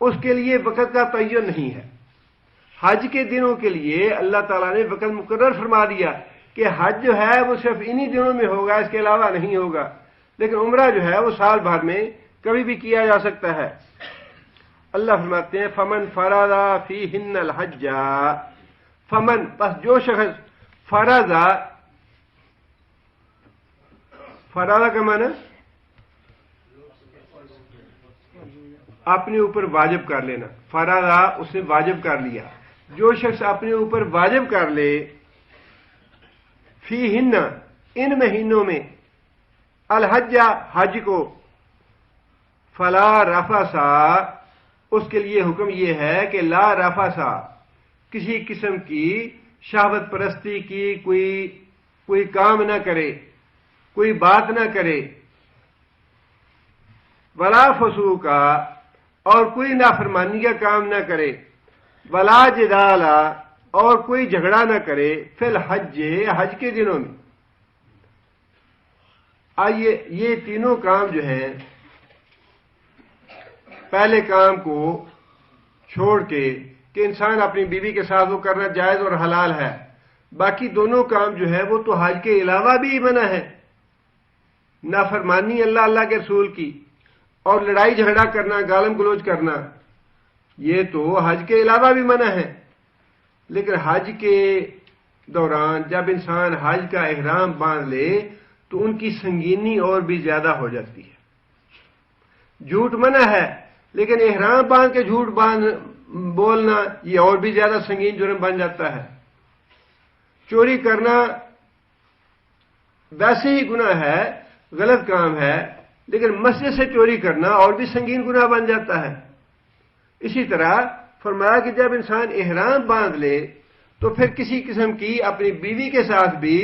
اس کے لیے وقت کا تعین نہیں ہے۔ حج کے دنوں کے لیے اللہ تعالیٰ نے وقت مقرر فرما دیا کہ حج جو ہے وہ صرف انہی دنوں میں ہوگا، اس کے علاوہ نہیں ہوگا، لیکن عمرہ جو ہے وہ سال بھر میں کبھی بھی کیا جا سکتا ہے۔ اللہ فرماتے ہیں فمن فرض فیہن الحج، فمن، بس جو شخص فرض کا معنی اپنے اوپر واجب کر لینا، فرض اس نے واجب کر لیا، جو شخص اپنے اوپر واجب کر لے فیہن، ان مہینوں میں، الحج، حج کو، فلا رفث، اس کے لیے حکم یہ ہے کہ لا رفث، کسی قسم کی شہوت پرستی کی کوئی کوئی کام نہ کرے، کوئی بات نہ کرے، ولا فسوقا، اور کوئی نافرمانی کا کام نہ کرے، ولا جدالا، اور کوئی جھگڑا نہ کرے، فی الحج، حج کے دنوں میں۔ آئیے یہ تینوں کام جو ہیں، پہلے کام کو چھوڑ کے کہ انسان اپنی بیوی کے ساتھ وہ کرنا جائز اور حلال ہے، باقی دونوں کام جو ہے وہ تو حج کے علاوہ بھی منع ہے۔ نافرمانی اللہ کے رسول کی اور لڑائی جھگڑا کرنا، گالم گلوچ کرنا، یہ تو حج کے علاوہ بھی منع ہے۔ لیکن حج کے دوران جب انسان حج کا احرام باندھ لے تو ان کی سنگینی اور بھی زیادہ ہو جاتی ہے۔ جھوٹ منع ہے، لیکن احرام باندھ کے جھوٹ بولنا یہ اور بھی زیادہ سنگین جرم بن جاتا ہے۔ چوری کرنا ویسے ہی گناہ ہے، غلط کام ہے، لیکن مسجد سے چوری کرنا اور بھی سنگین گناہ بن جاتا ہے۔ اسی طرح فرمایا کہ جب انسان احرام باندھ لے تو پھر کسی قسم کی اپنی بیوی کے ساتھ بھی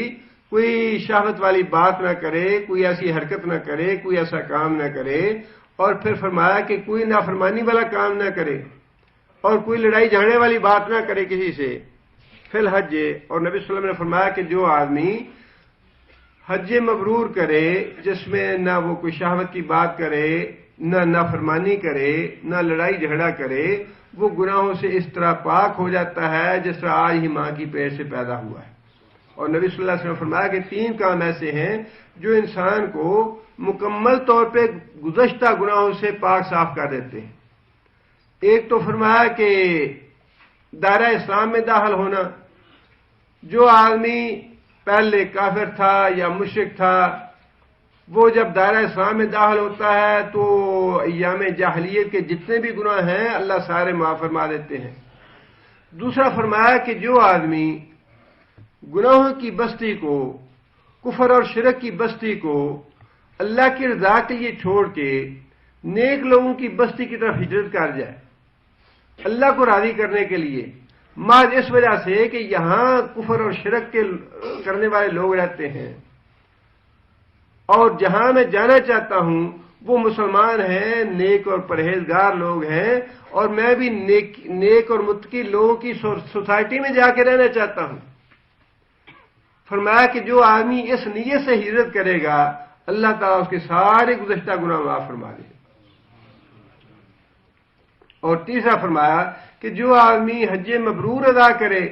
کوئی شہوت والی بات نہ کرے، کوئی ایسی حرکت نہ کرے، کوئی ایسا کام نہ کرے، اور پھر فرمایا کہ کوئی نافرمانی والا کام نہ کرے اور کوئی لڑائی جھگڑے والی بات نہ کرے کسی سے، فی الحج۔ اور نبی صلی اللہ علیہ وسلم نے فرمایا کہ جو آدمی حج مبرور کرے جس میں نہ وہ کوئی شہوت کی بات کرے، نہ نافرمانی کرے، نہ لڑائی جھگڑا کرے، وہ گناہوں سے اس طرح پاک ہو جاتا ہے جس طرح آج ہی ماں کی پیٹ سے پیدا ہوا ہے۔ اور نبی صلی اللہ علیہ وسلم نے فرمایا کہ تین کام ایسے ہیں جو انسان کو مکمل طور پہ گزشتہ گناہوں سے پاک صاف کر دیتے ہیں۔ ایک تو فرمایا کہ دائرہ اسلام میں داخل ہونا۔ جو آدمی پہلے کافر تھا یا مشرک تھا، وہ جب دائرہ اسلام میں داخل ہوتا ہے تو ایام جاہلیت کے جتنے بھی گناہ ہیں اللہ سارے معاف فرما دیتے ہیں۔ دوسرا فرمایا کہ جو آدمی گناہوں کی بستی کو، کفر اور شرک کی بستی کو اللہ کی رضا کے لیے چھوڑ کے نیک لوگوں کی بستی کی طرف ہجرت کر جائے، اللہ کو راضی کرنے کے لیے، محض اس وجہ سے کہ یہاں کفر اور شرک کے کرنے والے لوگ رہتے ہیں اور جہاں میں جانا چاہتا ہوں وہ مسلمان ہیں، نیک اور پرہیزگار لوگ ہیں، اور میں بھی نیک اور متقی لوگوں کی سوسائٹی میں جا کے رہنا چاہتا ہوں۔ فرمایا کہ جو آدمی اس نیت سے ہجرت کرے گا اللہ تعالیٰ اس کے سارے گزشتہ گناہ معاف فرما دے گا۔ اور تیسرا فرمایا کہ جو آدمی حج مبرور ادا کرے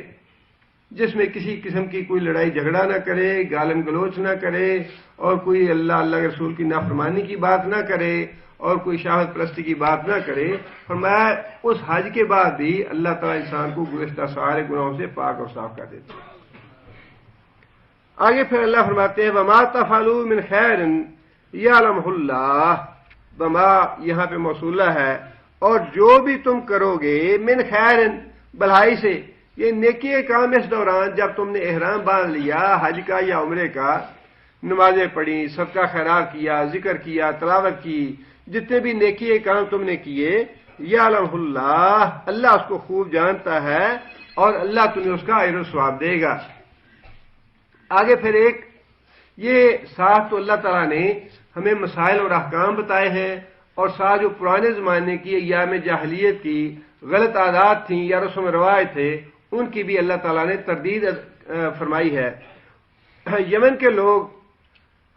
جس میں کسی قسم کی کوئی لڑائی جھگڑا نہ کرے، گالم گلوچ نہ کرے، اور کوئی اللہ کے رسول کی نافرمانی کی بات نہ کرے، اور کوئی شہوت پرستی کی بات نہ کرے، فرمایا اس حج کے بعد بھی اللہ تعالیٰ انسان کو گزشتہ سارے گناہوں سے پاک اور صاف کر دیتے ہیں۔ آگے پھر اللہ فرماتے ہیں وَمَا تَفْعَلُوا مِنْ خَيْرٍ يَعْلَمْهُ اللَّهُ، وما یہاں پہ موصولہ ہے، اور جو بھی تم کرو گے من خیر، بھلائی سے، یہ نیکی کے کام اس دوران جب تم نے احرام باندھ لیا حج کا یا عمرے کا، نمازیں پڑھی، صدقہ خیرات کیا، ذکر کیا، تلاوت کی، جتنے بھی نیکی کے کام تم نے کیے، یعلمہ اللہ، اللہ اس کو خوب جانتا ہے اور اللہ تمہیں اس کا اجر و ثواب دے گا۔ آگے پھر ایک یہ ساتھ تو اللہ تعالیٰ نے ہمیں مسائل اور احکام بتائے ہیں، اور ساتھ جو پرانے زمانے کی ایام جاہلیت کی غلط عادات تھیں یا رسم و روایت تھے ان کی بھی اللہ تعالیٰ نے تردید فرمائی ہے۔ یمن کے لوگ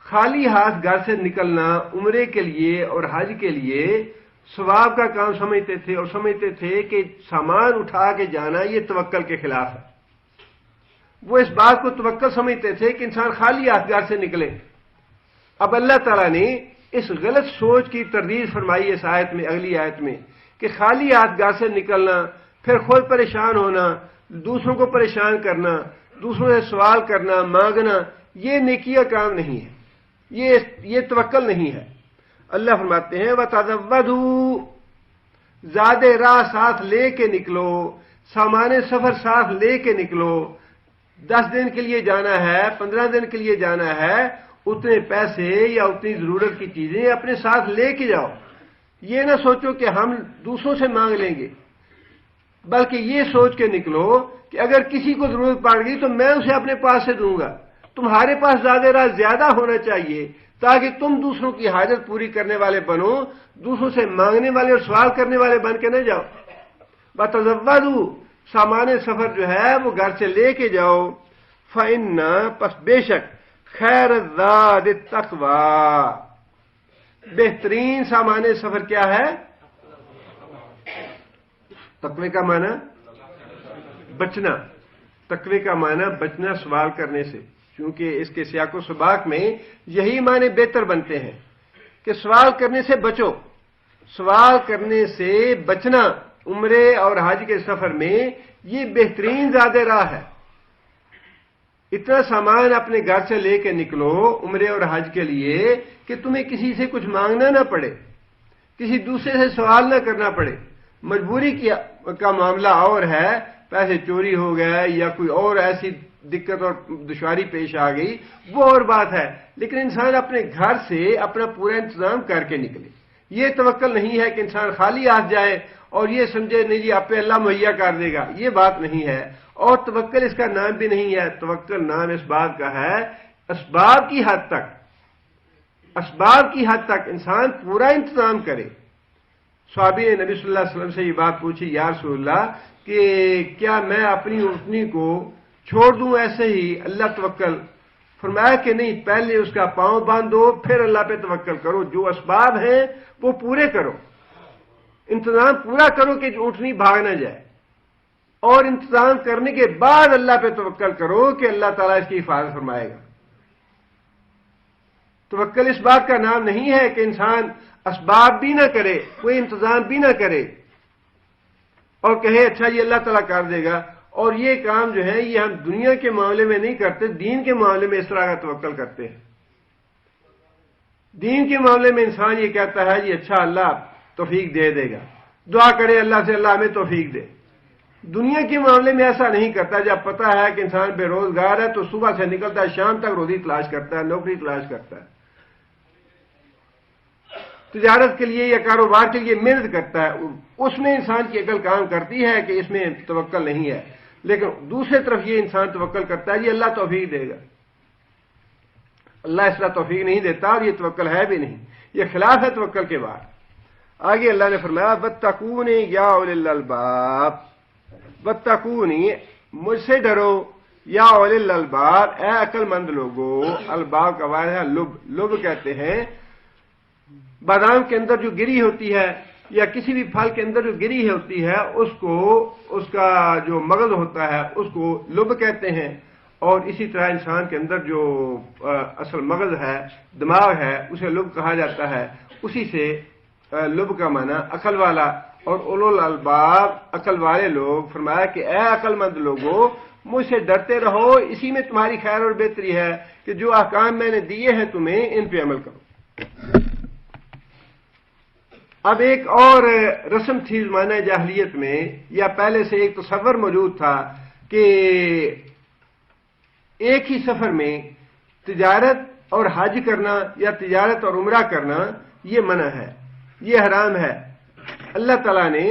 خالی ہاتھ گھر سے نکلنا عمرے کے لیے اور حج کے لیے ثواب کا کام سمجھتے تھے، اور سمجھتے تھے کہ سامان اٹھا کے جانا یہ توکل کے خلاف ہے۔ وہ اس بات کو توکل سمجھتے تھے کہ انسان خالی ہاتھ گھر سے نکلے۔ اب اللہ تعالیٰ نے اس غلط سوچ کی تردید فرمائی اس آیت میں، اگلی آیت میں، کہ خالی ہاتھ گھر سے نکلنا، پھر خود پریشان ہونا، دوسروں کو پریشان کرنا، دوسروں سے سوال کرنا، مانگنا، یہ نیکی کا کام نہیں ہے، یہ توکل نہیں ہے۔ اللہ فرماتے ہیں وَتَزَوَّدُوا، زاد راہ ساتھ لے کے نکلو، سامان سفر ساتھ لے کے نکلو۔ 10 دن کے لیے جانا ہے، 15 دن کے لیے جانا ہے، اتنے پیسے یا اتنی ضرورت کی چیزیں اپنے ساتھ لے کے جاؤ۔ یہ نہ سوچو کہ ہم دوسروں سے مانگ لیں گے، بلکہ یہ سوچ کے نکلو کہ اگر کسی کو ضرورت پڑ گئی تو میں اسے اپنے پاس سے دوں گا، تو تمہارے پاس زاد راست زیادہ ہونا چاہیے تاکہ تم دوسروں کی حاجت پوری کرنے والے بنو، دوسروں سے مانگنے والے اور سوال کرنے والے بن کے نہ جاؤ۔ بتزودوا، سامان سفر جو ہے وہ گھر سے لے کے جاؤ۔ فإن، پس بے شک، خیر الزاد التقوی، بہترین سامان سفر کیا ہے؟ تقوی کا معنی بچنا، تقوی کا معنی بچنا سوال کرنے سے، کیونکہ اس کے سیاق و سباق میں یہی معنی بہتر بنتے ہیں کہ سوال کرنے سے بچو، سوال کرنے سے بچنا عمرے اور حج کے سفر میں یہ بہترین زاد راہ ہے۔ اتنا سامان اپنے گھر سے لے کے نکلو عمرے اور حج کے لیے کہ تمہیں کسی سے کچھ مانگنا نہ پڑے، کسی دوسرے سے سوال نہ کرنا پڑے۔ مجبوری کا معاملہ اور ہے، پیسے چوری ہو گئے یا کوئی اور ایسی دقت اور دشواری پیش آ گئی، وہ اور بات ہے، لیکن انسان اپنے گھر سے اپنا پورا انتظام کر کے نکلے۔ یہ توکل نہیں ہے کہ انسان خالی ہاتھ جائے اور یہ سمجھے نہیں جی آپ پہ اللہ مہیا کر دے گا، یہ بات نہیں ہے، اور توکل اس کا نام بھی نہیں ہے۔ توکل نام اس بات کا ہے اسباب کی حد تک، اسباب کی حد تک انسان پورا انتظام کرے۔ صحابی نے نبی صلی اللہ علیہ وسلم سے یہ بات پوچھی، یا رسول اللہ کہ کیا میں اپنی اونٹنی کو چھوڑ دوں ایسے ہی اللہ توکل؟ فرمایا کہ نہیں، پہلے اس کا پاؤں باندھو پھر اللہ پہ توکل کرو، جو اسباب ہیں وہ پورے کرو، انتظام پورا کرو کہ اونٹنی بھاگ نہ جائے، اور انتظام کرنے کے بعد اللہ پہ توکل کرو کہ اللہ تعالیٰ اس کی حفاظت فرمائے گا۔ توکل اس بات کا نام نہیں ہے کہ انسان اسباب بھی نہ کرے، کوئی انتظام بھی نہ کرے اور کہے اچھا یہ اللہ تعالیٰ کر دے گا، اور یہ کام جو ہے یہ ہم دنیا کے معاملے میں نہیں کرتے، دین کے معاملے میں اس طرح کا توکل کرتے ہیں۔ دین کے معاملے میں انسان یہ کہتا ہے جی اچھا اللہ توفیق دے دے گا، دعا کرے اللہ سے اللہ ہمیں توفیق دے۔ دنیا کے معاملے میں ایسا نہیں کرتا، جب پتہ ہے کہ انسان بے روزگار ہے تو صبح سے نکلتا ہے شام تک روزی تلاش کرتا ہے، نوکری تلاش کرتا ہے، تجارت کے لیے یا کاروبار کے لیے محنت کرتا ہے، اس میں انسان کی عقل کام کرتی ہے کہ اس میں توکل نہیں ہے، لیکن دوسری طرف یہ انسان توکل کرتا ہے جی اللہ توفیق دے گا۔ اللہ اس طرح توفیق نہیں دیتا اور یہ توکل ہے بھی نہیں، یہ خلاف ہے توکل کے بعد۔ آگے اللہ نے فرمایا واتقونی یا اولی الالباب، واتقونی، مجھ سے ڈرو، یا اولی الالباب، اے عقل مند لوگو۔ الباب کا واحد ہے لب، لب کہتے ہیں بادام کے اندر جو گری ہوتی ہے یا کسی بھی پھل کے اندر جو گری ہوتی ہے اس کو، اس کا جو مغز ہوتا ہے اس کو لب کہتے ہیں، اور اسی طرح انسان کے اندر جو اصل مغز ہے، دماغ ہے، اسے لب کہا جاتا ہے، اسی سے لب کا معنی عقل والا، اور اولو الالباب عقل والے لوگ۔ فرمایا کہ اے عقل مند لوگو مجھ سے ڈرتے رہو، اسی میں تمہاری خیر اور بہتری ہے کہ جو احکام میں نے دیے ہیں تمہیں ان پہ عمل کرو۔ اب ایک اور رسم تھی زمانہ جاہلیت میں، یا پہلے سے ایک تصور موجود تھا کہ ایک ہی سفر میں تجارت اور حج کرنا یا تجارت اور عمرہ کرنا یہ منع ہے، یہ حرام ہے۔ اللہ تعالیٰ نے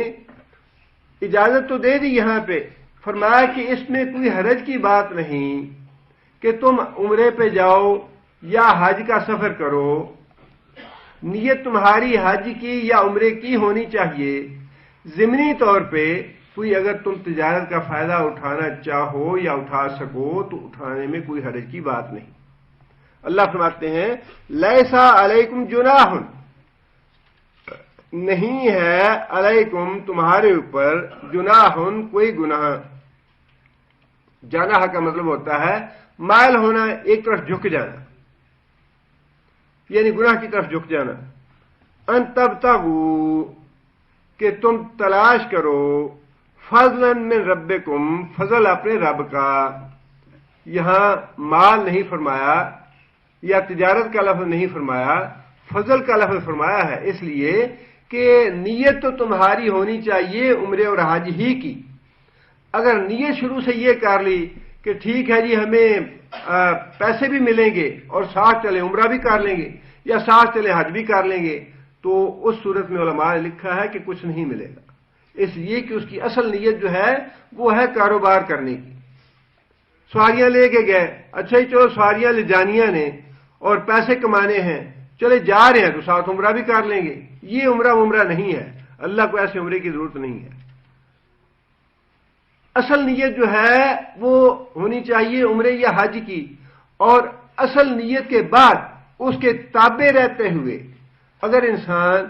اجازت تو دے دی یہاں پہ، فرمایا کہ اس میں کوئی حرج کی بات نہیں کہ تم عمرے پہ جاؤ یا حج کا سفر کرو، نیت تمہاری حج کی یا عمرے کی ہونی چاہیے۔ ضمنی طور پہ کوئی اگر تم تجارت کا فائدہ اٹھانا چاہو یا اٹھا سکو تو اٹھانے میں کوئی حرج کی بات نہیں۔ اللہ فرماتے ہیں لیسا علیکم جناح، نہیں ہے علیکم تمہارے اوپر جناح کوئی گناہ۔ جناح کا مطلب ہوتا ہے مائل ہونا، ایک طرف جھک جانا، یعنی گناہ کی طرف جھک جانا۔ ان تبتغوا، کہ تم تلاش کرو، فضلا من ربکم، فضل اپنے رب کا۔ یہاں مال نہیں فرمایا یا تجارت کا لفظ نہیں فرمایا، فضل کا لفظ فرمایا ہے، اس لیے کہ نیت تو تمہاری ہونی چاہیے عمرے اور حج ہی کی۔ اگر نیت شروع سے یہ کر لی کہ ٹھیک ہے جی ہمیں پیسے بھی ملیں گے اور ساتھ چلے عمرہ بھی کر لیں گے یا ساتھ چلے حج بھی کر لیں گے، تو اس صورت میں علماء نے لکھا ہے کہ کچھ نہیں ملے گا، اس لیے کہ اس کی اصل نیت جو ہے وہ ہے کاروبار کرنے کی۔ سواریاں لے کے گئے، اچھا ہی چلو سواریاں لے جانیاں نے اور پیسے کمانے ہیں، چلے جا رہے ہیں تو ساتھ عمرہ بھی کر لیں گے. یہ عمرہ نہیں ہے. اللہ کو ایسے عمرے کی ضرورت نہیں ہے. اصل نیت جو ہے وہ ہونی چاہیے عمرے یا حج کی، اور اصل نیت کے بعد اس کے تابع رہتے ہوئے اگر انسان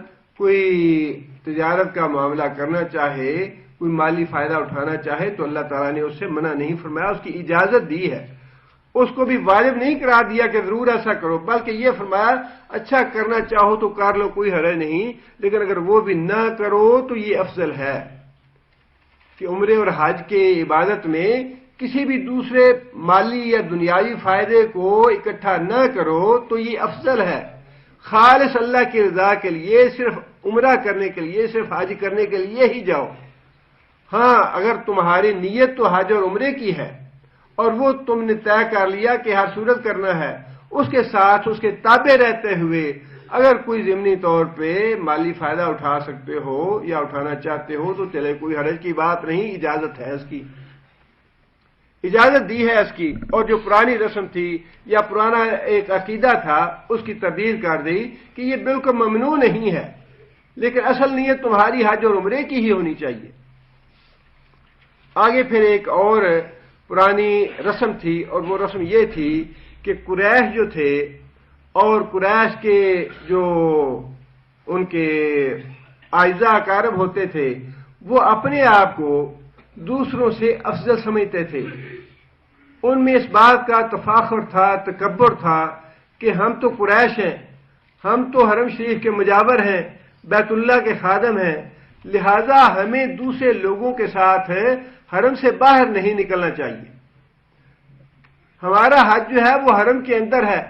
کوئی تجارت کا معاملہ کرنا چاہے، کوئی مالی فائدہ اٹھانا چاہے تو اللہ تعالیٰ نے اس سے منع نہیں فرمایا، اس کی اجازت دی ہے. اس کو بھی واجب نہیں قرار دیا کہ ضرور ایسا کرو، بلکہ یہ فرمایا اچھا کرنا چاہو تو کر لو، کوئی حرج نہیں، لیکن اگر وہ بھی نہ کرو تو یہ افضل ہے کہ عمرے اور حج کے عبادت میں کسی بھی دوسرے مالی یا دنیاوی فائدے کو اکٹھا نہ کرو تو یہ افضل ہے. خالص اللہ کی رضا کے لیے، صرف عمرہ کرنے کے لیے، صرف حج کرنے کے لیے ہی جاؤ. ہاں اگر تمہاری نیت تو حج اور عمرے کی ہے اور وہ تم نے طے کر لیا کہ ہر صورت کرنا ہے، اس کے ساتھ اس کے تابع رہتے ہوئے اگر کوئی ضمنی طور پہ مالی فائدہ اٹھا سکتے ہو یا اٹھانا چاہتے ہو تو چلے، کوئی حرج کی بات نہیں، اجازت ہے اس کی، اجازت دی ہے اس کی. اور جو پرانی رسم تھی یا پرانا ایک عقیدہ تھا اس کی تبدیل کر دی کہ یہ بالکل ممنوع نہیں ہے، لیکن اصل نیت تمہاری حج اور عمرے کی ہی ہونی چاہیے. آگے پھر ایک اور پرانی رسم تھی، اور وہ رسم یہ تھی کہ قریش جو تھے اور قریش کے جو ان کے اعزاء اقارب ہوتے تھے وہ اپنے آپ کو دوسروں سے افضل سمجھتے تھے. ان میں اس بات کا تفاخر تھا، تکبر تھا کہ ہم تو قریش ہیں، ہم تو حرم شریف کے مجاور ہیں، بیت اللہ کے خادم ہیں، لہذا ہمیں دوسرے لوگوں کے ساتھ حرم سے باہر نہیں نکلنا چاہیے. ہمارا حج جو ہے وہ حرم کے اندر ہے،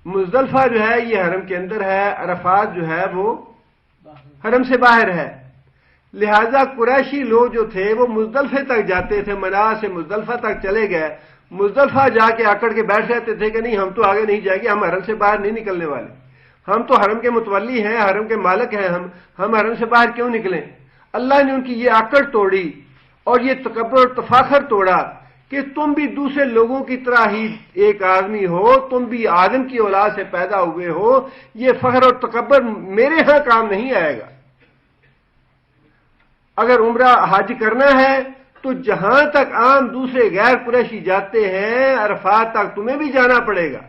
مزدلفہ جو ہے یہ حرم کے اندر ہے، عرفات جو ہے وہ حرم سے باہر ہے. لہذا قریشی لوگ جو تھے وہ مزدلفے تک جاتے تھے، منا سے مزدلفہ تک چلے گئے، مزدلفہ جا کے آکڑ کے بیٹھ جاتے تھے کہ نہیں ہم تو آگے نہیں جائیں گے، ہم حرم سے باہر نہیں نکلنے والے، ہم تو حرم کے متولی ہیں، حرم کے مالک ہیں، ہم حرم سے باہر کیوں نکلیں. اللہ نے ان کی یہ آکڑ توڑی اور یہ تکبر اور تفاخر توڑا کہ تم بھی دوسرے لوگوں کی طرح ہی ایک آدمی ہو، تم بھی آدم کی اولاد سے پیدا ہوئے ہو، یہ فخر اور تکبر میرے ہاں کام نہیں آئے گا. اگر عمرہ حج کرنا ہے تو جہاں تک عام دوسرے غیر قریشی جاتے ہیں عرفات تک تمہیں بھی جانا پڑے گا،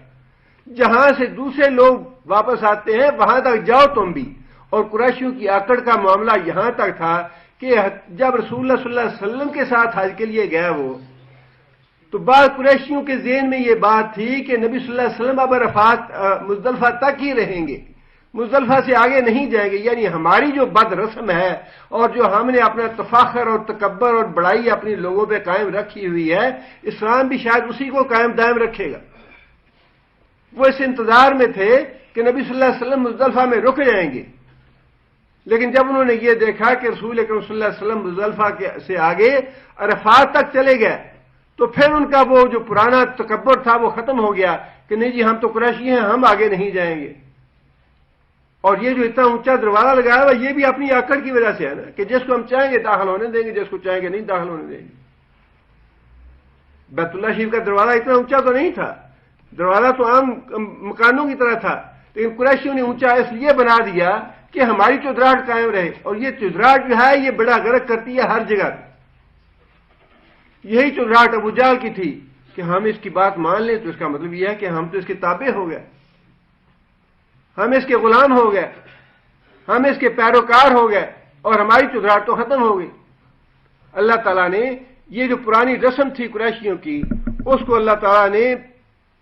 جہاں سے دوسرے لوگ واپس آتے ہیں وہاں تک جاؤ تم بھی. اور قریشیوں کی آکڑ کا معاملہ یہاں تک تھا کہ جب رسول اللہ صلی اللہ علیہ وسلم کے ساتھ حج کے لیے گئے وہ، تو بعض قریشیوں کے ذہن میں یہ بات تھی کہ نبی صلی اللہ علیہ وسلم اب عرفات مزدلفہ تک ہی رہیں گے، مزدلفہ سے آگے نہیں جائیں گے. یعنی ہماری جو بد رسم ہے اور جو ہم نے اپنا تفاخر اور تکبر اور بڑائی اپنی لوگوں پہ قائم رکھی ہوئی ہے، اسلام بھی شاید اسی کو قائم دائم رکھے گا. وہ اس انتظار میں تھے کہ نبی صلی اللہ علیہ وسلم مزدلفہ میں رک جائیں گے، لیکن جب انہوں نے یہ دیکھا کہ رسول اکرم صلی اللہ علیہ وسلم مزدلفہ سے آگے عرفات تک چلے گئے تو پھر ان کا وہ جو پرانا تکبر تھا وہ ختم ہو گیا کہ نہیں جی ہم تو قریشی ہیں، ہم آگے نہیں جائیں گے. اور یہ جو اتنا اونچا دروازہ لگایا ہوا یہ بھی اپنی آکڑ کی وجہ سے ہے نا کہ جس کو ہم چاہیں گے داخل ہونے دیں گے، جس کو چاہیں گے نہیں داخل ہونے دیں گے. بیت اللہ شریف کا دروازہ اتنا اونچا تو نہیں تھا، دروازہ تو عام مکانوں کی طرح تھا، لیکن قریشیوں نے اونچا اس لیے بنا دیا کہ ہماری چودراہٹ قائم رہے. اور یہ چودراہٹ جو ہے یہ بڑا غرق کرتی ہے ہر جگہ. یہی چودراہٹ ابو جہل کی تھی کہ ہم اس کی بات مان لیں تو اس کا مطلب یہ ہے کہ ہم تو اس کے تابع ہو گئے، ہم اس کے غلام ہو گئے، ہم اس کے پیروکار ہو گئے اور ہماری چودراہٹ تو ختم ہو گئی. اللہ تعالیٰ نے یہ جو پرانی رسم تھی قریشیوں کی اس کو اللہ تعالیٰ نے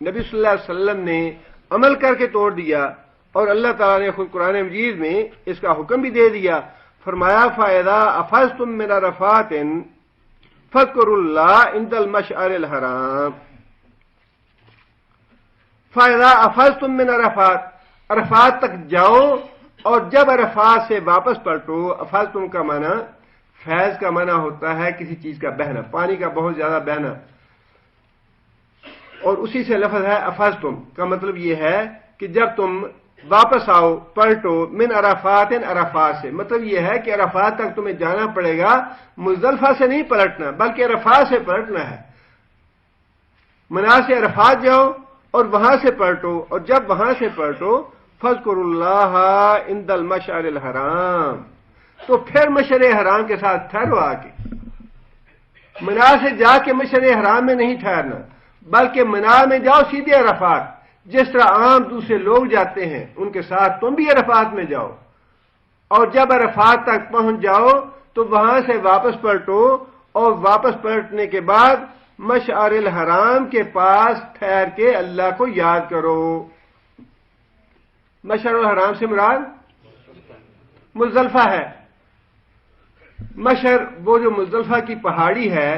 نبی صلی اللہ علیہ وسلم نے عمل کر کے توڑ دیا، اور اللہ تعالیٰ نے خود قرآن مجید میں اس کا حکم بھی دے دیا. فرمایا فَإِذَا أَفَضْتُم مِّنْ عَرَفَاتٍ فَاذْكُرُوا اللَّهَ عِندَ الْمَشْعَرِ الْحَرَامِ. فَإِذَا أَفَضْتُم مِّنْ عَرَفَاتٍ، عرفات تک جاؤ اور جب عرفات سے واپس پلٹو. افضتم کا معنی فیض کا معنی ہوتا ہے کسی چیز کا بہنا، پانی کا بہت زیادہ بہنا، اور اسی سے لفظ ہے افضتم کا مطلب یہ ہے کہ جب تم واپس آؤ پلٹو من عرفات، عرفات سے مطلب یہ ہے کہ عرفات تک تمہیں جانا پڑے گا، مزدلفہ سے نہیں پلٹنا بلکہ عرفات سے پلٹنا ہے. منا سے عرفات جاؤ اور وہاں سے پلٹو، اور جب وہاں سے پلٹو فاذکروا اللہ عند المشعر الحرام، تو پھر مشعر حرام کے ساتھ ٹھہرو آ کے۔ منا سے جا کے مشعر حرام میں نہیں ٹھہرنا، بلکہ منا میں جاؤ سیدھے عرفات، جس طرح عام دوسرے لوگ جاتے ہیں ان کے ساتھ تم بھی عرفات میں جاؤ، اور جب عرفات تک پہنچ جاؤ تو وہاں سے واپس پلٹو، اور واپس پلٹنے کے بعد مشعر الحرام کے پاس ٹھہر کے اللہ کو یاد کرو۔ مشعر الحرام سے مراد مزدلفہ ہے۔ مشعر وہ جو مزدلفہ کی پہاڑی ہے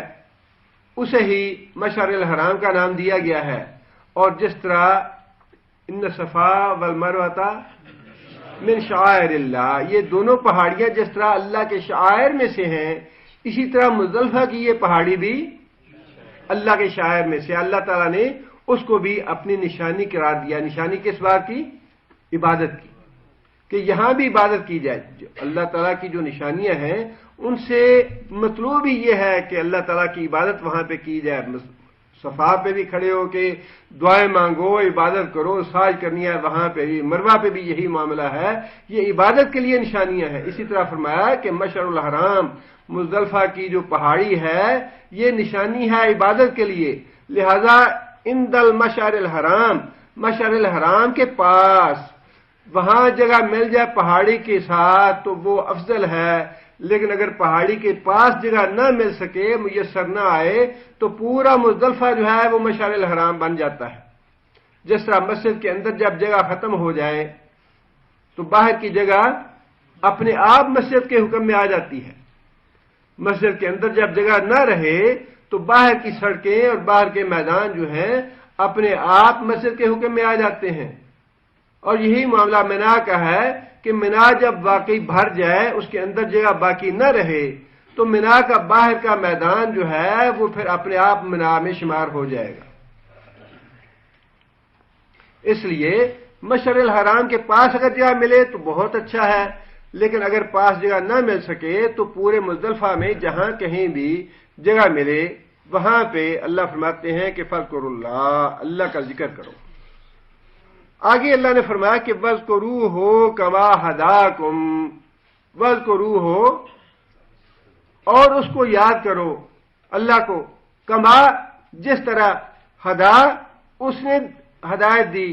اسے ہی مشعر الحرام کا نام دیا گیا ہے، اور جس طرح ان صفا والمروہ من شعائر اللہ، یہ دونوں پہاڑیاں جس طرح اللہ کے شعائر میں سے ہیں، اسی طرح مزدلفہ کی یہ پہاڑی بھی اللہ کے شعائر میں سے، اللہ تعالیٰ نے اس کو بھی اپنی نشانی قرار دیا۔ نشانی کس بات کی؟ عبادت کی، کہ یہاں بھی عبادت کی جائے۔ اللہ تعالیٰ کی جو نشانیاں ہیں ان سے مطلوب ہی یہ ہے کہ اللہ تعالیٰ کی عبادت وہاں پہ کی جائے۔ صفا پہ بھی کھڑے ہو کے دعائیں مانگو، عبادت کرو، ساج کرنی ہے، وہاں پہ بھی، مروہ پہ بھی یہی معاملہ ہے، یہ عبادت کے لیے نشانیاں ہیں۔ اسی طرح فرمایا کہ مشعر الحرام مزدلفہ کی جو پہاڑی ہے یہ نشانی ہے عبادت کے لیے، لہذا عند المشعر الحرام، مشعر الحرام کے پاس وہاں جگہ مل جائے پہاڑی کے ساتھ تو وہ افضل ہے، لیکن اگر پہاڑی کے پاس جگہ نہ مل سکے، میسر نہ آئے، تو پورا مزدلفہ جو ہے وہ مشعر الحرام بن جاتا ہے۔ جس طرح مسجد کے اندر جب جگہ ختم ہو جائے تو باہر کی جگہ اپنے آپ مسجد کے حکم میں آ جاتی ہے، مسجد کے اندر جب جگہ نہ رہے تو باہر کی سڑکیں اور باہر کے میدان جو ہیں اپنے آپ مسجد کے حکم میں آ جاتے ہیں۔ اور یہی معاملہ منا کا ہے کہ منا جب واقعی بھر جائے، اس کے اندر جگہ باقی نہ رہے، تو منا کا باہر کا میدان جو ہے وہ پھر اپنے آپ منا میں شمار ہو جائے گا۔ اس لیے مشعر الحرام کے پاس اگر جگہ ملے تو بہت اچھا ہے، لیکن اگر پاس جگہ نہ مل سکے تو پورے مزدلفہ میں جہاں کہیں بھی جگہ ملے وہاں پہ اللہ فرماتے ہیں کہ فاذکروا اللہ، اللہ کا ذکر کرو۔ آگے اللہ نے فرمایا کہ وَاذْكُرُوهُ كَمَا هَدَاكُمْ، وَاذْكُرُوهُ، اور اس کو یاد کرو اللہ کو، کما جس طرح ہدا اس نے ہدایت دی،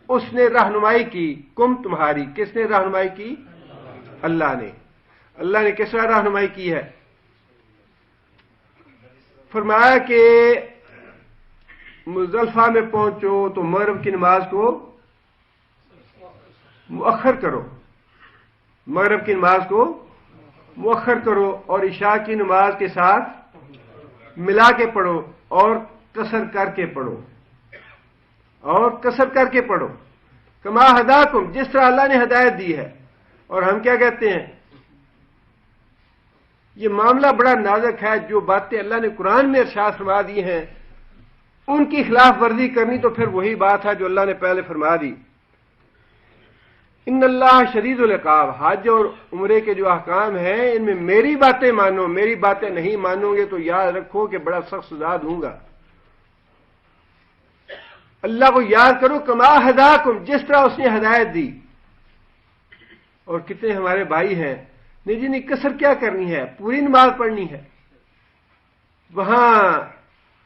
اس نے رہنمائی کی، کم تمہاری، کس نے رہنمائی کی؟ اللہ نے۔ اللہ نے کس طرح رہنمائی کی ہے؟ فرمایا کہ مزدلفہ میں پہنچو تو مغرب کی نماز کو مؤخر کرو، مغرب کی نماز کو مؤخر کرو، اور عشاء کی نماز کے ساتھ ملا کے پڑھو، اور قصر کر کے پڑھو، اور قصر کر کے پڑھو، کما ہداکم، جس طرح اللہ نے ہدایت دی ہے۔ اور ہم کیا کہتے ہیں؟ یہ معاملہ بڑا نازک ہے، جو باتیں اللہ نے قرآن میں ارشاد فرما دی ہیں ان کی خلاف ورزی کرنی تو پھر وہی بات ہے جو اللہ نے پہلے فرما دی۔ ان اللہ شدید العقاب، حج اور عمرے کے جو احکام ہیں ان میں میری باتیں مانو، میری باتیں نہیں مانو گے تو یاد رکھو کہ بڑا سخت سزا دوں گا۔ اللہ کو یاد کرو کما ہداکم، جس طرح اس نے ہدایت دی۔ اور کتنے ہمارے بھائی ہیں نہیں جی نہیں، قصر کیا کرنی ہے، پوری نماز پڑھنی ہے۔ وہاں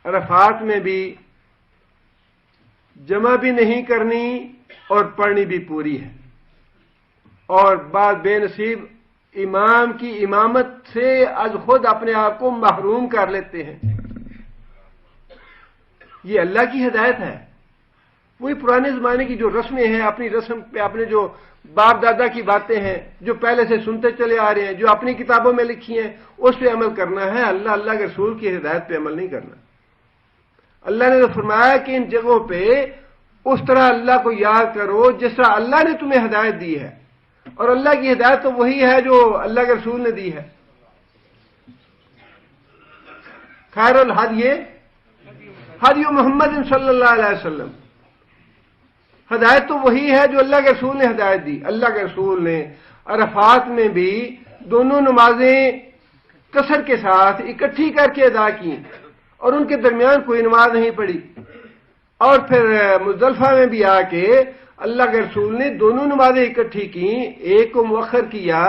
عرفات میں بھی جمع بھی نہیں کرنی اور پڑھنی بھی پوری ہے، اور بعض بے نصیب امام کی امامت سے از خود اپنے آپ کو محروم کر لیتے ہیں۔ یہ اللہ کی ہدایت ہے، وہی پرانے زمانے کی جو رسمیں ہیں، اپنی رسم پہ اپنے جو باپ دادا کی باتیں ہیں جو پہلے سے سنتے چلے آ رہے ہیں، جو اپنی کتابوں میں لکھی ہیں، اس پہ عمل کرنا ہے، اللہ کے رسول کی ہدایت پہ عمل نہیں کرنا۔ اللہ نے تو فرمایا کہ ان جگہوں پہ اس طرح اللہ کو یاد کرو جس طرح اللہ نے تمہیں ہدایت دی ہے، اور اللہ کی ہدایت تو وہی ہے جو اللہ کے رسول نے دی ہے۔ خیر الہدی ہدی محمد صلی اللہ علیہ وسلم، ہدایت تو وہی ہے جو اللہ کے رسول نے ہدایت دی۔ اللہ کے رسول نے عرفات میں بھی دونوں نمازیں قصر کے ساتھ اکٹھی کر کے ادا کی، اور ان کے درمیان کوئی نماز نہیں پڑھی، اور پھر مزدلفہ میں بھی آ کے اللہ کے رسول نے دونوں نمازیں اکٹھی کی، ایک کو مؤخر کیا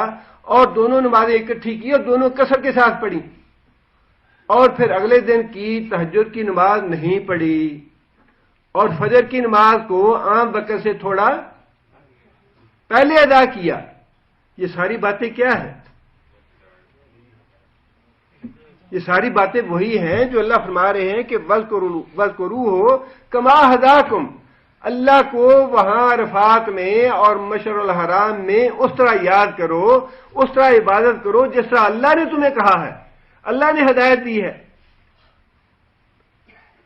اور دونوں نمازیں اکٹھی کی اور دونوں قصر کے ساتھ پڑھی، اور پھر اگلے دن کی تہجد کی نماز نہیں پڑھی، اور فجر کی نماز کو عام وقت سے تھوڑا پہلے ادا کیا۔ یہ ساری باتیں کیا ہیں؟ یہ ساری باتیں وہی ہیں جو اللہ فرما رہے ہیں کہ وَاذْكُرُوهُ كَمَا هَدَاكُمْ، اللہ کو وہاں عرفات میں اور مشعر الحرام میں اس طرح یاد کرو، اس طرح عبادت کرو جس طرح اللہ نے تمہیں کہا ہے، اللہ نے ہدایت دی ہے۔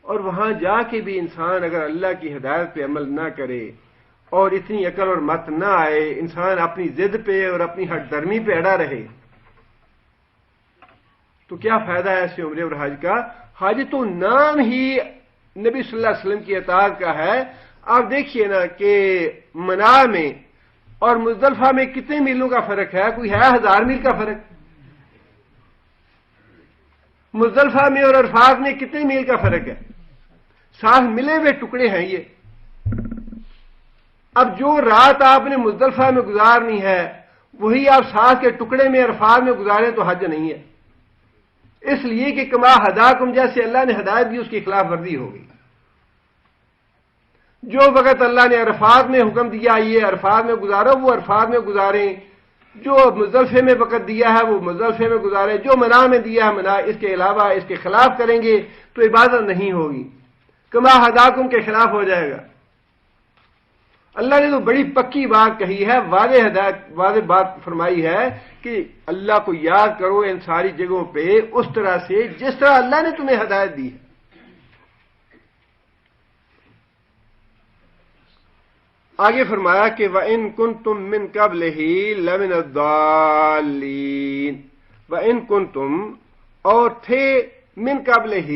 اور وہاں جا کے بھی انسان اگر اللہ کی ہدایت پہ عمل نہ کرے اور اتنی عقل اور مت نہ آئے، انسان اپنی ضد پہ اور اپنی ہٹ درمی پہ اڑا رہے، تو کیا فائدہ ہے ایسے عمرے اور حج کا؟ حج تو نام ہی نبی صلی اللہ علیہ وسلم کی اطاعت کا ہے۔ آپ دیکھیے نا کہ منا میں اور مزدلفہ میں کتنے میلوں کا فرق ہے؟ کوئی ہے 1000 میل کا فرق؟ مزدلفہ میں اور عرفات میں کتنے میل کا فرق ہے؟ ساتھ ملے ہوئے ٹکڑے ہیں یہ۔ اب جو رات آپ نے مزدلفہ میں گزارنی ہے وہی آپ ساتھ کے ٹکڑے میں عرفات میں گزاریں تو حج نہیں ہے، اس لیے کہ کما ہداکم، جیسے اللہ نے ہدایت دی اس کی خلاف ورزی ہوگی۔ جو وقت اللہ نے عرفات میں حکم دیا یہ عرفات میں گزارو وہ عرفات میں گزاریں، جو مزدلفے میں وقت دیا ہے وہ مزدلفے میں گزاریں، جو منا میں دیا ہے منا، اس کے علاوہ اس کے خلاف کریں گے تو عبادت نہیں ہوگی، کما ہداکم کے خلاف ہو جائے گا۔ اللہ نے تو بڑی پکی بات کہی ہے، واضح بات فرمائی ہے کہ اللہ کو یاد کرو ان ساری جگہوں پہ اس طرح سے جس طرح اللہ نے تمہیں ہدایت دی ہے۔ آگے فرمایا کہ وَإِن كُنتُم مِّن قَبْلِهِ لَمِنَ الضَّالِّينَ، وَإِن كُنتُم، اور تھے، من قبلہ،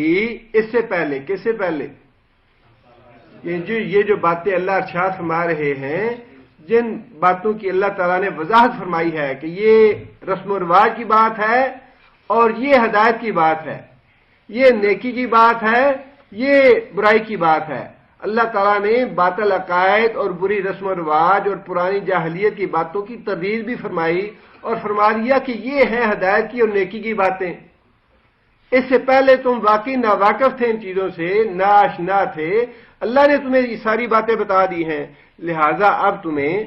اس سے پہلے، کس سے پہلے؟ یہ جو باتیں اللہ ارشاد فرما رہے ہیں، جن باتوں کی اللہ تعالیٰ نے وضاحت فرمائی ہے کہ یہ رسم و رواج کی بات ہے اور یہ ہدایت کی بات ہے، یہ نیکی کی بات ہے، یہ برائی کی بات ہے۔ اللہ تعالیٰ نے باطل عقائد اور بری رسم و رواج اور پرانی جاہلیت کی باتوں کی تردید بھی فرمائی اور فرما دیا کہ یہ ہے ہدایت کی اور نیکی کی باتیں۔ اس سے پہلے تم واقعی ناواقف تھے ان چیزوں سے، ناآشنا تھے، اللہ نے تمہیں یہ ساری باتیں بتا دی ہیں، لہذا اب تمہیں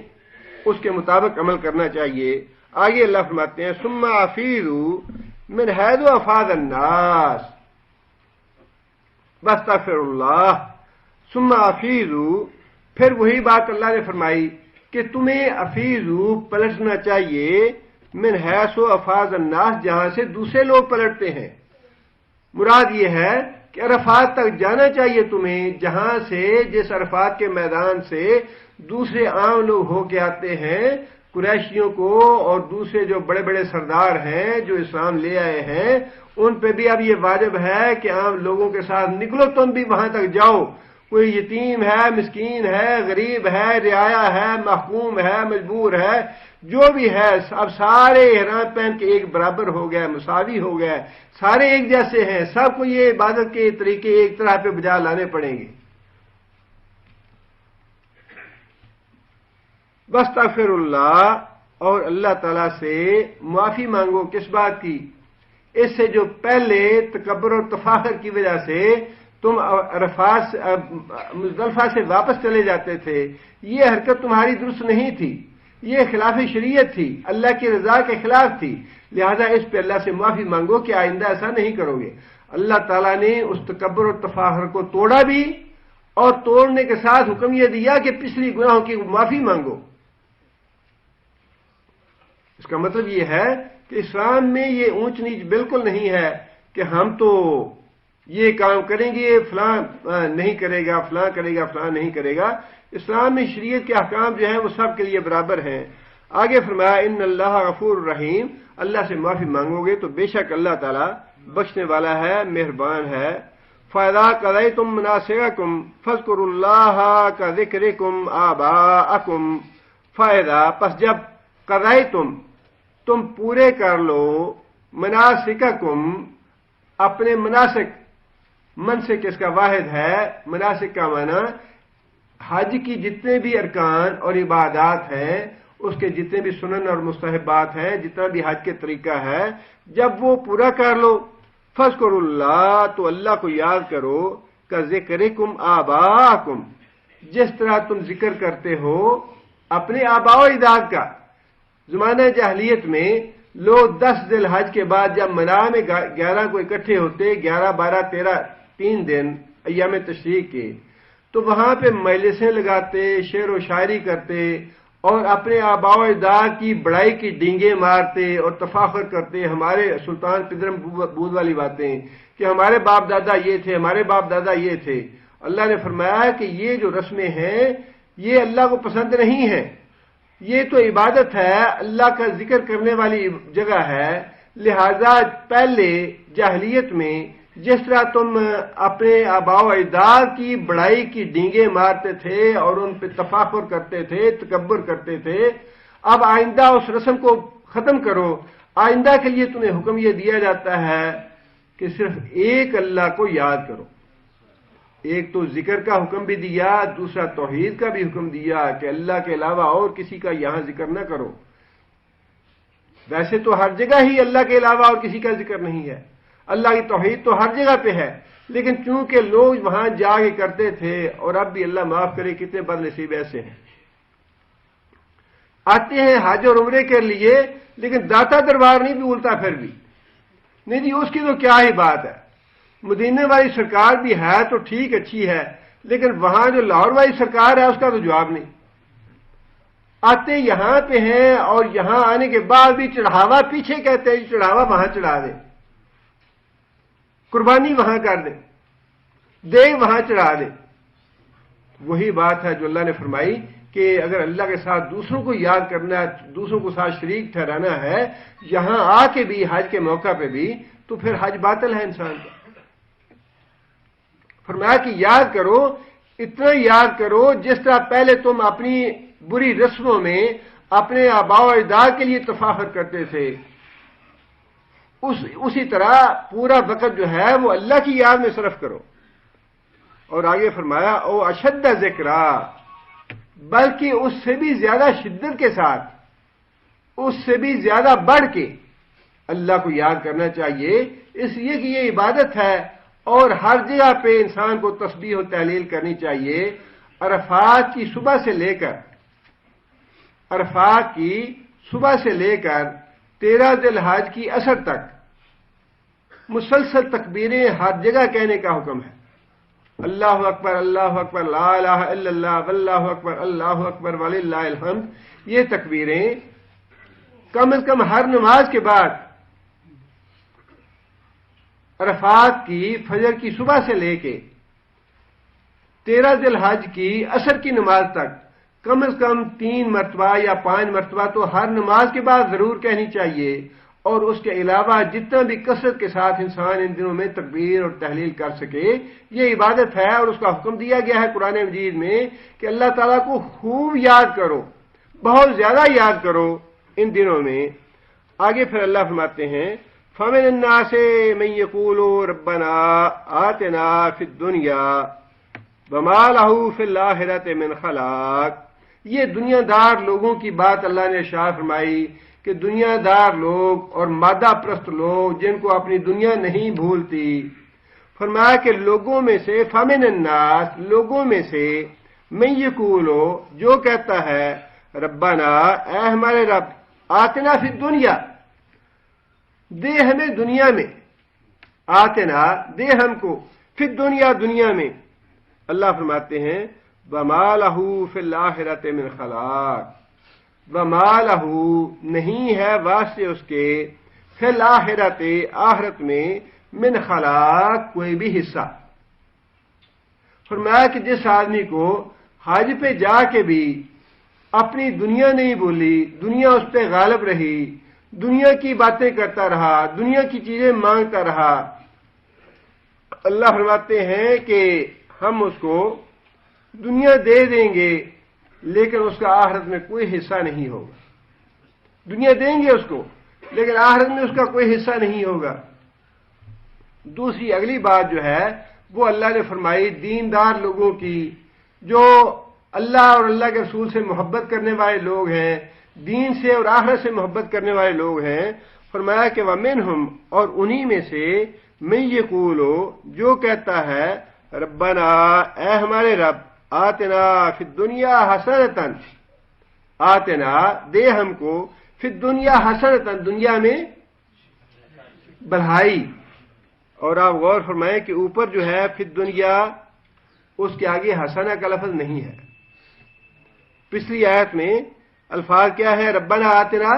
اس کے مطابق عمل کرنا چاہیے۔ آگے اللہ فرماتے ہیں ثم افیضوا من حیث افاض الناس واستغفر اللہ، ثم افیضوا، پھر وہی بات اللہ نے فرمائی کہ تمہیں افیضوا پلٹنا چاہیے، من حیث افاض الناس، جہاں سے دوسرے لوگ پلٹتے ہیں۔ مراد یہ ہے کہ عرفات تک جانا چاہیے تمہیں، جہاں سے، جس عرفات کے میدان سے دوسرے عام لوگ ہو کے آتے ہیں، قریشیوں کو اور دوسرے جو بڑے بڑے سردار ہیں جو اسلام لے آئے ہیں، ان پہ بھی اب یہ واجب ہے کہ عام لوگوں کے ساتھ نکلو، تم بھی وہاں تک جاؤ، کوئی یتیم ہے، مسکین ہے، غریب ہے، رعایا ہے، محکوم ہے، مجبور ہے، جو بھی ہے، اب سارے احرام پہن کے ایک برابر ہو گئے، مساوی ہو گئے، سارے ایک جیسے ہیں، سب کو یہ عبادت کے طریقے ایک طرح پہ بجا لانے پڑیں گے۔ واستغفر اللہ، اور اللہ تعالیٰ سے معافی مانگو، کس بات کی؟ اس سے جو پہلے تکبر اور تفاخر کی وجہ سے تم عرفات مزدلفہ سے واپس چلے جاتے تھے، یہ حرکت تمہاری درست نہیں تھی، یہ خلاف شریعت تھی، اللہ کی رضا کے خلاف تھی، لہذا اس پہ اللہ سے معافی مانگو کہ آئندہ ایسا نہیں کرو گے۔ اللہ تعالیٰ نے اس تکبر اور تفاخر کو توڑا بھی، اور توڑنے کے ساتھ حکم یہ دیا کہ پچھلی گناہوں کی معافی مانگو۔ اس کا مطلب یہ ہے کہ اسلام میں یہ اونچ نیچ بالکل نہیں ہے کہ ہم تو یہ کام کریں گے، فلاں نہیں کرے گا، فلاں کرے گا، فلاں نہیں کرے گا۔ اسلام میں شریعت کے احکام جو ہیں وہ سب کے لیے برابر ہیں۔ آگے فرمایا ان اللہ غفور رحیم، اللہ سے معافی مانگو گے تو بے شک اللہ تعالیٰ بخشنے والا ہے، مہربان ہے۔ فَإِذَا قَضَيْتُم مَّنَاسِكَكُمْ فَاذْكُرُوا اللَّهَ كَذِكْرِكُمْ آبَاءَكُمْ، فَإِذَا، پس جب، قضیتم، تم پورے کر لو، مناسککم، اپنے مناسک، منسک اس کا واحد ہے، مناسک کا معنی حج کی جتنے بھی ارکان اور عبادات ہیں، اس کے جتنے بھی سنن اور مستحبات ہیں، جتنا بھی حج کے طریقہ ہے، جب وہ پورا کر لو فذکروا اللہ، تو اللہ کو یاد کرو، کا ذکرکم آباءکم، جس طرح تم ذکر کرتے ہو اپنے آباء و اجداد کا۔ زمانہ جاہلیت میں لوگ 10 ذی الحج کے بعد جب منی میں 11 کو اکٹھے ہوتے، 11 12 13 3 دن ایام تشریق کے، تو وہاں پہ مجلسیں لگاتے، شعر و شاعری کرتے اور اپنے آباء و اجداد کی بڑائی کی ڈینگیں مارتے اور تفاخر کرتے، ہمارے سلطان پدرم بود والی باتیں کہ ہمارے باپ دادا یہ تھے، ہمارے باپ دادا یہ تھے۔ اللہ نے فرمایا کہ یہ جو رسمیں ہیں یہ اللہ کو پسند نہیں ہیں، یہ تو عبادت ہے، اللہ کا ذکر کرنے والی جگہ ہے، لہذا پہلے جاہلیت میں جس طرح تم اپنے آباء و اجداد کی بڑائی کی ڈینگیں مارتے تھے اور ان پہ تفاخر کرتے تھے، تکبر کرتے تھے، اب آئندہ اس رسم کو ختم کرو۔ آئندہ کے لیے تمہیں حکم یہ دیا جاتا ہے کہ صرف ایک اللہ کو یاد کرو۔ ایک تو ذکر کا حکم بھی دیا، دوسرا توحید کا بھی حکم دیا کہ اللہ کے علاوہ اور کسی کا یہاں ذکر نہ کرو۔ ویسے تو ہر جگہ ہی اللہ کے علاوہ اور کسی کا ذکر نہیں ہے، اللہ کی توحید تو ہر جگہ پہ ہے، لیکن چونکہ لوگ وہاں جا کے کرتے تھے، اور اب بھی اللہ معاف کرے کتنے بد نصیب ایسے ہیں، آتے ہیں حج اور عمرے کے لیے لیکن داتا دربار نہیں بھولتا، پھر بھی نہیں جی اس کی تو کیا ہی بات ہے، مدینے والی سرکار بھی ہے تو ٹھیک اچھی ہے، لیکن وہاں جو لاہور والی سرکار ہے اس کا تو جواب نہیں۔ آتے یہاں پہ ہیں اور یہاں آنے کے بعد بھی چڑھاوا پیچھے کہتے ہیں، چڑھاوا وہاں چڑھا دیں، قربانی وہاں کر دیں، دیگ وہاں چڑھا دیں۔ وہی بات ہے جو اللہ نے فرمائی کہ اگر اللہ کے ساتھ دوسروں کو یاد کرنا ہے، دوسروں کو ساتھ شریک ٹھہرانا ہے یہاں آ کے بھی، حج کے موقع پہ بھی، تو پھر حج باطل ہے انسان کا۔ فرمایا کہ یاد کرو، اتنا یاد کرو جس طرح پہلے تم اپنی بری رسموں میں اپنے آباء و اجداد کے لیے تفاخر کرتے تھے، اسی طرح پورا وقت جو ہے وہ اللہ کی یاد میں صرف کرو۔ اور آگے فرمایا او اشد ذکرا، بلکہ اس سے بھی زیادہ شدت کے ساتھ، اس سے بھی زیادہ بڑھ کے اللہ کو یاد کرنا چاہیے، اس لیے کہ یہ عبادت ہے اور ہر جگہ پہ انسان کو تسبیح و تحلیل کرنی چاہیے۔ عرفات کی صبح سے لے کر 13 ذی الحج کی عصر تک مسلسل تکبیریں ہر جگہ کہنے کا حکم ہے۔ اللہ اکبر، اللہ اکبر، لا الہ الا اللہ، واللہ اکبر، اللہ اکبر وللہ الحمد، یہ تکبیریں کم از کم ہر نماز کے بعد، عرفات کی فجر کی صبح سے لے کے 13 ذی الحج کی عصر کی نماز تک کم از کم 3 مرتبہ یا 5 مرتبہ تو ہر نماز کے بعد ضرور کہنی چاہیے، اور اس کے علاوہ جتنا بھی کثرت کے ساتھ انسان ان دنوں میں تکبیر اور تحلیل کر سکے، یہ عبادت ہے، اور اس کا حکم دیا گیا ہے قرآن مجید میں کہ اللہ تعالیٰ کو خوب یاد کرو، بہت زیادہ یاد کرو ان دنوں میں۔ آگے پھر اللہ فرماتے ہیں فَمِنَ النَّاسِ مَن يَقُولُ رَبَّنَا آتِنَا فِي الدُّنْيَا وَمَا لَهُ فِي الْآخِرَةِ مِنْ خَلَاقٍ۔ یہ دنیا دار لوگوں کی بات اللہ نے ارشاد فرمائی کہ دنیا دار لوگ اور مادہ پرست لوگ جن کو اپنی دنیا نہیں بھولتی، فرمایا کہ لوگوں میں سے فَمِنَ النَّاسِ، لوگوں میں سے مَن يَقُولُ، جو کہتا ہے ربنا، اے ہمارے رب، آتنا فی الدنیا، دے ہمیں دنیا میں، آتنا دے ہم کو، فی الدنیا دنیا میں۔ اللہ فرماتے ہیں وَمَا لَهُ فِي الْآخِرَةِ مِنْ خَلَاقٍ، وَمَا لَهُ نہیں ہے واسطے اس کے، فِي الْآخِرَةِ آخرت میں، من خلاق کوئی بھی حصہ۔ فرمایا کہ جس آدمی کو حج پہ جا کے بھی اپنی دنیا نہیں بولی، دنیا اس پہ غالب رہی، دنیا کی باتیں کرتا رہا، دنیا کی چیزیں مانگتا رہا، اللہ فرماتے ہیں کہ ہم اس کو دنیا دے دیں گے لیکن اس کا آخرت میں کوئی حصہ نہیں ہوگا۔ دنیا دیں گے اس کو لیکن آخرت میں اس کا کوئی حصہ نہیں ہوگا۔ دوسری اگلی بات جو ہے وہ اللہ نے فرمائی دیندار لوگوں کی، جو اللہ اور اللہ کے رسول سے محبت کرنے والے لوگ ہیں، دین سے اور آخرت سے محبت کرنے والے لوگ ہیں، فرمایا کہ وَمِنْهُمْ، اور انہی میں سے مَن یقول، جو کہتا ہے ربنا، اے ہمارے رب، آتنا فی الدنیا حسنۃ، آتنا، دے ہم کو، فی الدنیا حسنۃ، دنیا میں بھلائی۔ اور آپ غور فرمائیں کہ اوپر جو ہے فی الدنیا، اس کے آگے حسنہ کا لفظ نہیں ہے۔ پچھلی آیت میں الفاظ کیا ہے؟ ربنا آتنا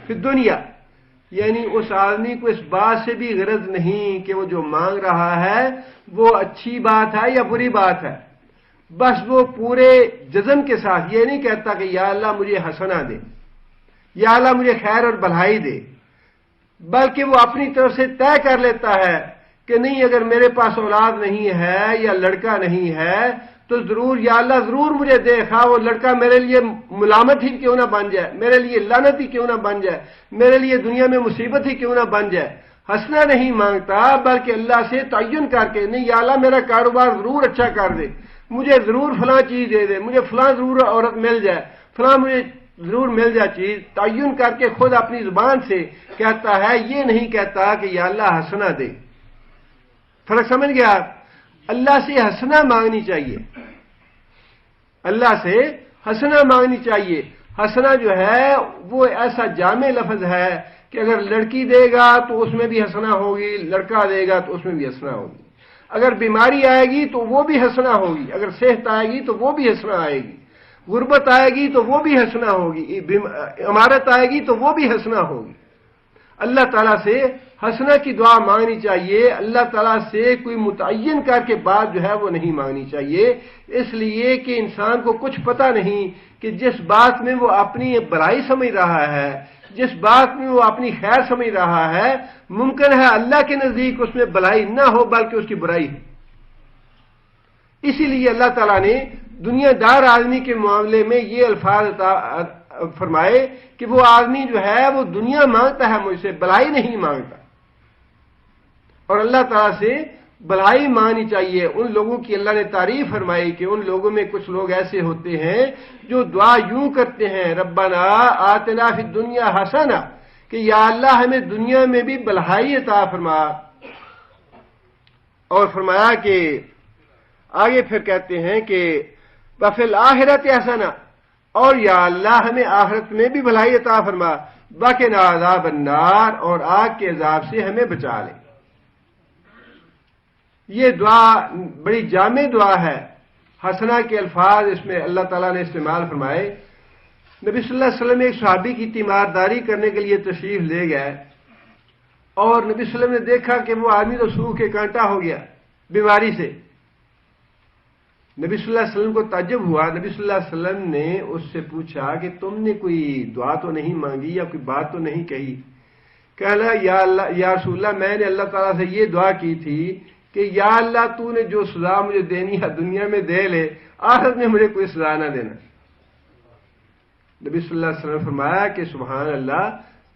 فی الدنیا، یعنی اس آدمی کو اس بات سے بھی غرض نہیں کہ وہ جو مانگ رہا ہے وہ اچھی بات ہے یا بری بات ہے، بس وہ پورے جزم کے ساتھ یہ نہیں کہتا کہ یا اللہ مجھے حسنہ دے، یا اللہ مجھے خیر اور بھلائی دے، بلکہ وہ اپنی طرف سے طے کر لیتا ہے کہ نہیں، اگر میرے پاس اولاد نہیں ہے یا لڑکا نہیں ہے تو ضرور یا اللہ ضرور مجھے دے، خواہ وہ لڑکا میرے لیے ملامت ہی کیوں نہ بن جائے، میرے لیے لعنت ہی کیوں نہ بن جائے، میرے لیے دنیا میں مصیبت ہی کیوں نہ بن جائے۔ ہنسنا نہیں مانگتا، بلکہ اللہ سے تعین کر کے، نہیں یا اللہ میرا کاروبار ضرور اچھا کر دے، مجھے ضرور فلاں چیز دے دے، مجھے فلاں ضرور عورت مل جائے، فلاں مجھے ضرور مل جائے چیز، تعین کر کے خود اپنی زبان سے کہتا ہے، یہ نہیں کہتا کہ یا اللہ ہنسنا دے۔ فرق سمجھ گیا؟ اللہ سے ہنسنا مانگنی چاہیے، اللہ سے ہنسنا مانگنی چاہیے۔ ہنسنا جو ہے وہ ایسا جامع لفظ ہے کہ اگر لڑکی دے گا تو اس میں بھی ہنسنا ہوگی، لڑکا دے گا تو اس میں بھی ہنسنا ہوگی، اگر بیماری آئے گی تو وہ بھی ہنسنا ہوگی، اگر صحت آئے گی تو وہ بھی ہنسنا آئے گی، غربت آئے گی تو وہ بھی ہنسنا ہوگی، عمارت آئے گی تو وہ بھی ہنسنا ہوگی۔ اللہ تعالیٰ سے ہنسنا کی دعا مانگنی چاہیے، اللہ تعالیٰ سے کوئی متعین کر کے بات جو ہے وہ نہیں مانگنی چاہیے، اس لیے کہ انسان کو کچھ پتہ نہیں کہ جس بات میں وہ اپنی بڑائی سمجھ رہا ہے، جس بات میں وہ اپنی خیر سمجھ رہا ہے، ممکن ہے اللہ کے نزدیک اس میں بھلائی نہ ہو بلکہ اس کی برائی ہے۔ اسی لیے اللہ تعالیٰ نے دنیا دار آدمی کے معاملے میں یہ الفاظ فرمائے کہ وہ آدمی جو ہے وہ دنیا مانگتا ہے مجھ سے، بھلائی نہیں مانگتا، اور اللہ تعالیٰ سے بھلائی مانگنی چاہیے۔ ان لوگوں کی اللہ نے تعریف فرمائی کہ ان لوگوں میں کچھ لوگ ایسے ہوتے ہیں جو دعا یوں کرتے ہیں، ربنا آتنا فی الدنیا حسنہ، کہ یا اللہ ہمیں دنیا میں بھی بھلائی عطا فرما، اور فرمایا کہ آگے پھر کہتے ہیں کہ وفی الآخرۃ حسنہ، اور یا اللہ ہمیں آخرت میں بھی بھلائی عطا فرما، وقنا عذاب النار، اور آگ کے عذاب سے ہمیں بچا لے۔ یہ دعا بڑی جامع دعا ہے، حسنہ کے الفاظ اس میں اللہ تعالیٰ نے استعمال فرمائے۔ نبی صلی اللہ علیہ وسلم ایک صحابی کی تیمارداری کرنے کے لیے تشریف لے گئے، اور نبی صلی اللہ علیہ وسلم نے دیکھا کہ وہ آدمی تو سوکھ کے کانٹا ہو گیا بیماری سے۔ نبی صلی اللہ علیہ وسلم کو تعجب ہوا، نبی صلی اللہ علیہ وسلم نے اس سے پوچھا کہ تم نے کوئی دعا تو نہیں مانگی یا کوئی بات تو نہیں کہی؟ کہا یا اللہ، یا رسول اللہ، میں نے اللہ تعالیٰ سے یہ دعا کی تھی کہ یا اللہ تو نے جو سزا مجھے دینی ہے دنیا میں دے لے، آخرت میں مجھے کوئی سزا نہ دینا۔ نبی صلی اللہ علیہ وسلم نے فرمایا کہ سبحان اللہ،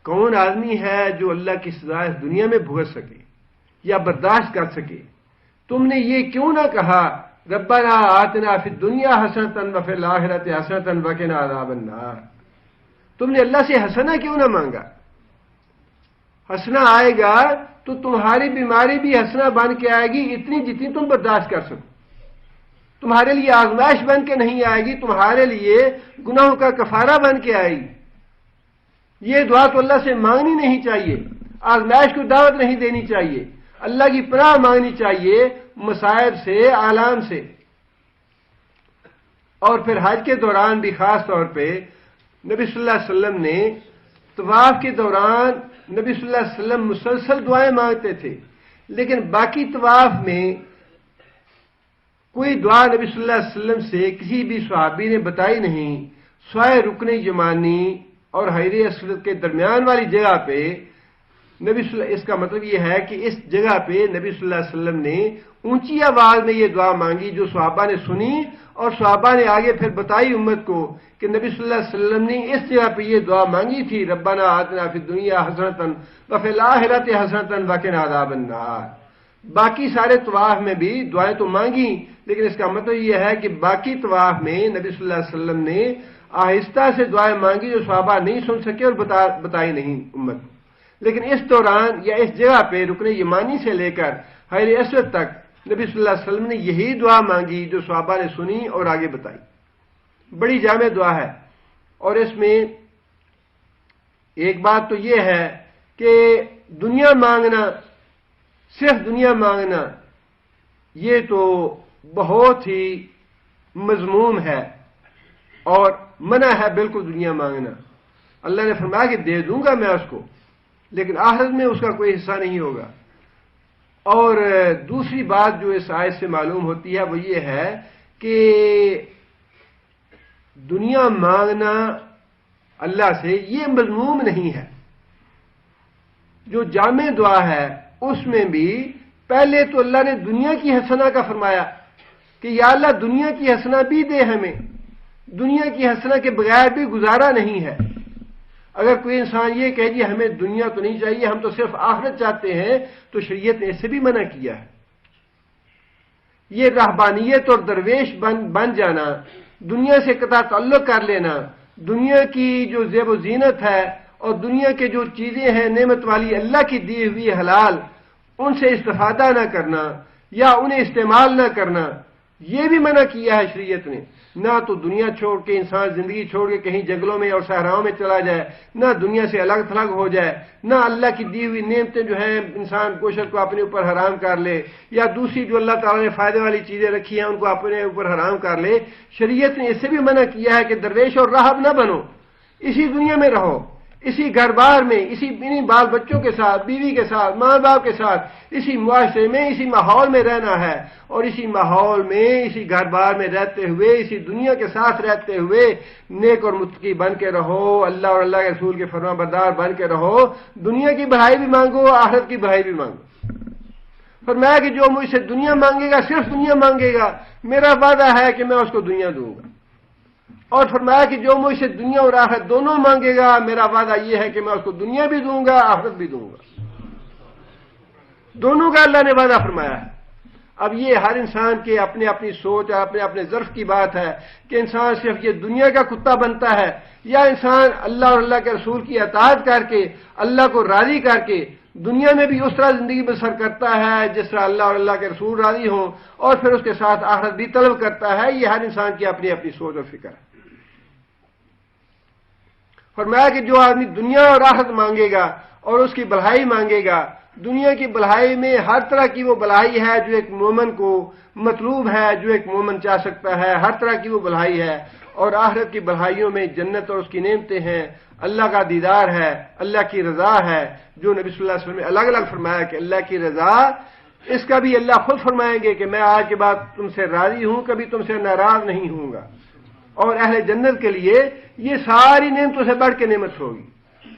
کون آدمی ہے جو اللہ کی سزا اس دنیا میں بھگت سکے یا برداشت کر سکے؟ تم نے یہ کیوں نہ کہا ربنا آتنا فی الدنیا حسنۃ وفی الآخرۃ حسنۃ وقنا عذاب النار؟ تم نے اللہ سے حسنہ کیوں نہ مانگا؟ حسنہ آئے گا تو تمہاری بیماری بھی حسنہ بن کے آئے گی، اتنی جتنی تم برداشت کر سکو، تمہارے لیے آزمائش بن کے نہیں آئے گی، تمہارے لیے گناہوں کا کفارہ بن کے آئے گی۔ یہ دعا تو اللہ سے مانگنی نہیں چاہیے، آزمائش کو دعوت نہیں دینی چاہیے، اللہ کی پناہ مانگنی چاہیے مصائب سے، آلام سے۔ اور پھر حج کے دوران بھی خاص طور پہ نبی صلی اللہ علیہ وسلم نے طواف کے دوران نبی صلی اللہ علیہ وسلم مسلسل دعائیں مانگتے تھے، لیکن باقی طواف میں کوئی دعا نبی صلی اللہ علیہ وسلم سے کسی بھی صحابی نے بتائی نہیں، سوائے رکن یمانی اور حجر اسود کے درمیان والی جگہ پہ نبی صلی اللہ، اس کا مطلب یہ ہے کہ اس جگہ پہ نبی صلی اللہ علیہ وسلم نے اونچی آواز میں یہ دعا مانگی جو صحابہ نے سنی، اور صحابہ نے آگے پھر بتائی امت کو کہ نبی صلی اللہ علیہ وسلم نے اس جگہ پہ یہ دعا مانگی تھی، ربنا آتنا فی الدنیا حسنۃ وفی الآخرۃ حسنۃ وقنا عذاب النار۔ باقی سارے طواف میں بھی دعائیں تو مانگی، لیکن اس کا مطلب یہ ہے کہ باقی طواف میں نبی صلی اللہ علیہ وسلم نے آہستہ سے دعائیں مانگی جو صحابہ نہیں سن سکے اور بتائی نہیں امت کو. لیکن اس دوران یا اس جگہ پہ رکن یمانی سے لے کر حجر اسود تک نبی صلی اللہ علیہ وسلم نے یہی دعا مانگی جو صحابہ نے سنی اور آگے بتائی. بڑی جامع دعا ہے. اور اس میں ایک بات تو یہ ہے کہ دنیا مانگنا، صرف دنیا مانگنا، یہ تو بہت ہی مذموم ہے اور منع ہے بالکل دنیا مانگنا. اللہ نے فرمایا کہ دے دوں گا میں اس کو، لیکن آخرت میں اس کا کوئی حصہ نہیں ہوگا. اور دوسری بات جو اس آیت سے معلوم ہوتی ہے وہ یہ ہے کہ دنیا مانگنا اللہ سے یہ مذموم نہیں ہے. جو جامع دعا ہے اس میں بھی پہلے تو اللہ نے دنیا کی حسنہ کا فرمایا کہ یا اللہ دنیا کی حسنہ بھی دے ہمیں، دنیا کی حسنہ کے بغیر بھی گزارا نہیں ہے. اگر کوئی انسان یہ کہے جی ہمیں دنیا تو نہیں چاہیے، ہم تو صرف آخرت چاہتے ہیں، تو شریعت نے اس سے بھی منع کیا ہے. یہ رہبانیت اور درویش بن جانا، دنیا سے قطع تعلق کر لینا، دنیا کی جو زیب و زینت ہے اور دنیا کے جو چیزیں ہیں نعمت والی اللہ کی دی ہوئی حلال، ان سے استفادہ نہ کرنا یا انہیں استعمال نہ کرنا، یہ بھی منع کیا ہے شریعت نے. نہ تو دنیا چھوڑ کے انسان زندگی چھوڑ کے کہیں جنگلوں میں اور صحراؤں میں چلا جائے، نہ دنیا سے الگ تھلگ ہو جائے، نہ اللہ کی دی ہوئی نعمتیں جو ہیں انسان کوشش کو اپنے اوپر حرام کر لے، یا دوسری جو اللہ تعالیٰ نے فائدے والی چیزیں رکھی ہیں ان کو اپنے اوپر حرام کر لے. شریعت نے اس سے بھی منع کیا ہے کہ درویش اور راہب نہ بنو، اسی دنیا میں رہو، اسی گھر بار میں، انہی بال بچوں کے ساتھ، بیوی کے ساتھ، ماں باپ کے ساتھ، اسی معاشرے میں، اسی ماحول میں رہنا ہے. اور اسی ماحول میں، اسی گھر بار میں رہتے ہوئے، اسی دنیا کے ساتھ رہتے ہوئے نیک اور متقی بن کے رہو، اللہ اور اللہ کے رسول کے فرما بردار بن کے رہو. دنیا کی بھلائی بھی مانگو، آخرت کی بھلائی بھی مانگو. فرمایا کہ جو مجھ سے دنیا مانگے گا، صرف دنیا مانگے گا، میرا وعدہ ہے کہ میں اس کو دنیا دوں گا. اور فرمایا کہ جو مجھ سے دنیا اور آخرت دونوں مانگے گا، میرا وعدہ یہ ہے کہ میں اس کو دنیا بھی دوں گا، آخرت بھی دوں گا. دونوں کا اللہ نے وعدہ فرمایا ہے. اب یہ ہر انسان کے اپنی سوچ اور اپنے ظرف کی بات ہے کہ انسان صرف یہ دنیا کا کتا بنتا ہے، یا انسان اللہ اور اللہ کے رسول کی اطاعت کر کے اللہ کو راضی کر کے دنیا میں بھی اس طرح زندگی بسر کرتا ہے جس طرح اللہ اور اللہ کے رسول راضی ہوں، اور پھر اس کے ساتھ آخرت بھی طلب کرتا ہے. یہ ہر انسان کی اپنی سوچ اور فکر ہے. فرمایا کہ جو آدمی دنیا اور آخرت مانگے گا اور اس کی بھلائی مانگے گا، دنیا کی بھلائی میں ہر طرح کی وہ بھلائی ہے جو ایک مومن کو مطلوب ہے، جو ایک مومن چاہ سکتا ہے، ہر طرح کی وہ بھلائی ہے. اور آخرت کی بھلائیوں میں جنت اور اس کی نعمتیں ہیں، اللہ کا دیدار ہے، اللہ کی رضا ہے، جو نبی صلی اللہ علیہ وسلم نے الگ الگ فرمایا کہ اللہ کی رضا، اس کا بھی اللہ خود فرمائیں گے کہ میں آج کے بعد تم سے راضی ہوں، کبھی تم سے ناراض نہیں ہوں گا. اور اہل جنت کے لیے یہ ساری نعمتوں سے بڑھ کے نعمت ہوگی.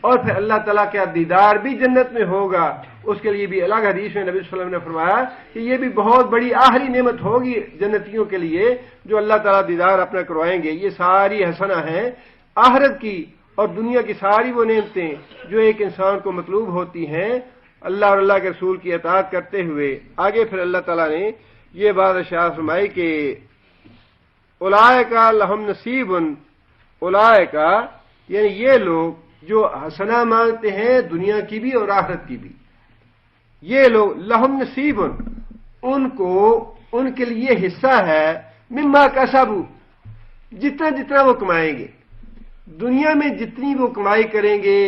اور پھر اللہ تعالیٰ کا دیدار بھی جنت میں ہوگا، اس کے لیے بھی الگ حدیث میں نبی صلی اللہ علیہ وسلم نے فرمایا کہ یہ بھی بہت بڑی آخری نعمت ہوگی جنتیوں کے لیے جو اللہ تعالیٰ دیدار اپنا کروائیں گے. یہ ساری حسنہ ہیں آخرت کی اور دنیا کی ساری وہ نعمتیں جو ایک انسان کو مطلوب ہوتی ہیں اللہ اور اللہ کے رسول کی اطاعت کرتے ہوئے. آگے پھر اللہ تعالیٰ نے یہ بات ارشاد فرمائی کہ اولئک لہم نصیب، اولئک یعنی یہ لوگ جو حسنہ مانگتے ہیں دنیا کی بھی اور آخرت کی بھی، یہ لوگ لہم نصیب، ان کے لیے حصہ ہے مما کسبوا، جتنا وہ کمائیں گے. دنیا میں جتنی وہ کمائی کریں گے،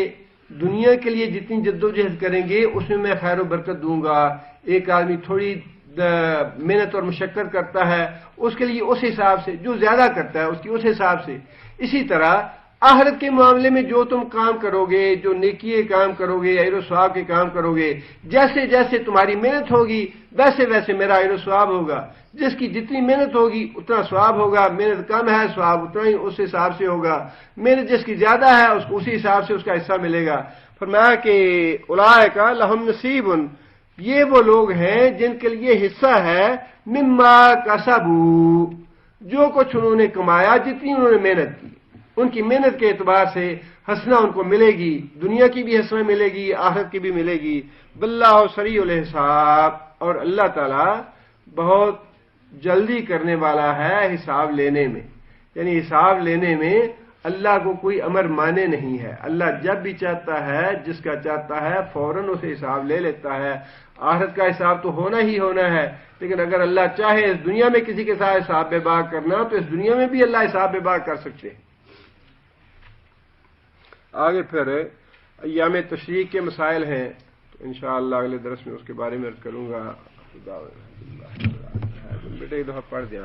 دنیا کے لیے جتنی جدوجہد کریں گے، اس میں خیر و برکت دوں گا. ایک آدمی تھوڑی محنت اور مشقت کرتا ہے، اس کے لیے اس حساب سے، جو زیادہ کرتا ہے اس کی اس حساب سے. اسی طرح آخرت کے معاملے میں جو تم کام کرو گے، جو نیکی کام کرو گے، اجر و ثواب کے کام کرو گے، جیسے جیسے تمہاری محنت ہوگی ویسے ویسے میرا اجر و ثواب ہوگا. جس کی جتنی محنت ہوگی اتنا ثواب ہوگا، محنت کم ہے ثواب اتنا ہی اس حساب سے ہوگا، محنت جس کی زیادہ ہے اس کو اسی حساب سے اس کا حصہ ملے گا. فرمایا کہ اولئک لہم نصیب، یہ وہ لوگ ہیں جن کے لیے حصہ ہے مما کسبوا، جو کچھ انہوں نے کمایا، جتنی انہوں نے محنت کی، ان کی محنت کے اعتبار سے حسنہ ان کو ملے گی. دنیا کی بھی حسنہ ملے گی، آخرت کی بھی ملے گی. واللہ سریع الحساب، اور اللہ تعالیٰ بہت جلدی کرنے والا ہے حساب لینے میں، یعنی حساب لینے میں اللہ کو کوئی امر مانے نہیں ہے۔ اللہ جب بھی چاہتا ہے، جس کا چاہتا ہے، فوراً اسے حساب لے لیتا ہے۔ آخرت کا حساب تو ہونا ہی ہونا ہے، لیکن اگر اللہ چاہے اس دنیا میں کسی کے ساتھ حساب بے باک کرنا تو اس دنیا میں بھی اللہ حساب بے باک کر سکتے ہیں۔ آگے پھر ایام تشریق کے مسائل ہیں، تو انشاءاللہ اگلے درس میں اس کے بارے میں عرض کروں گا۔ بیٹے ایک دفعہ پڑھ دیا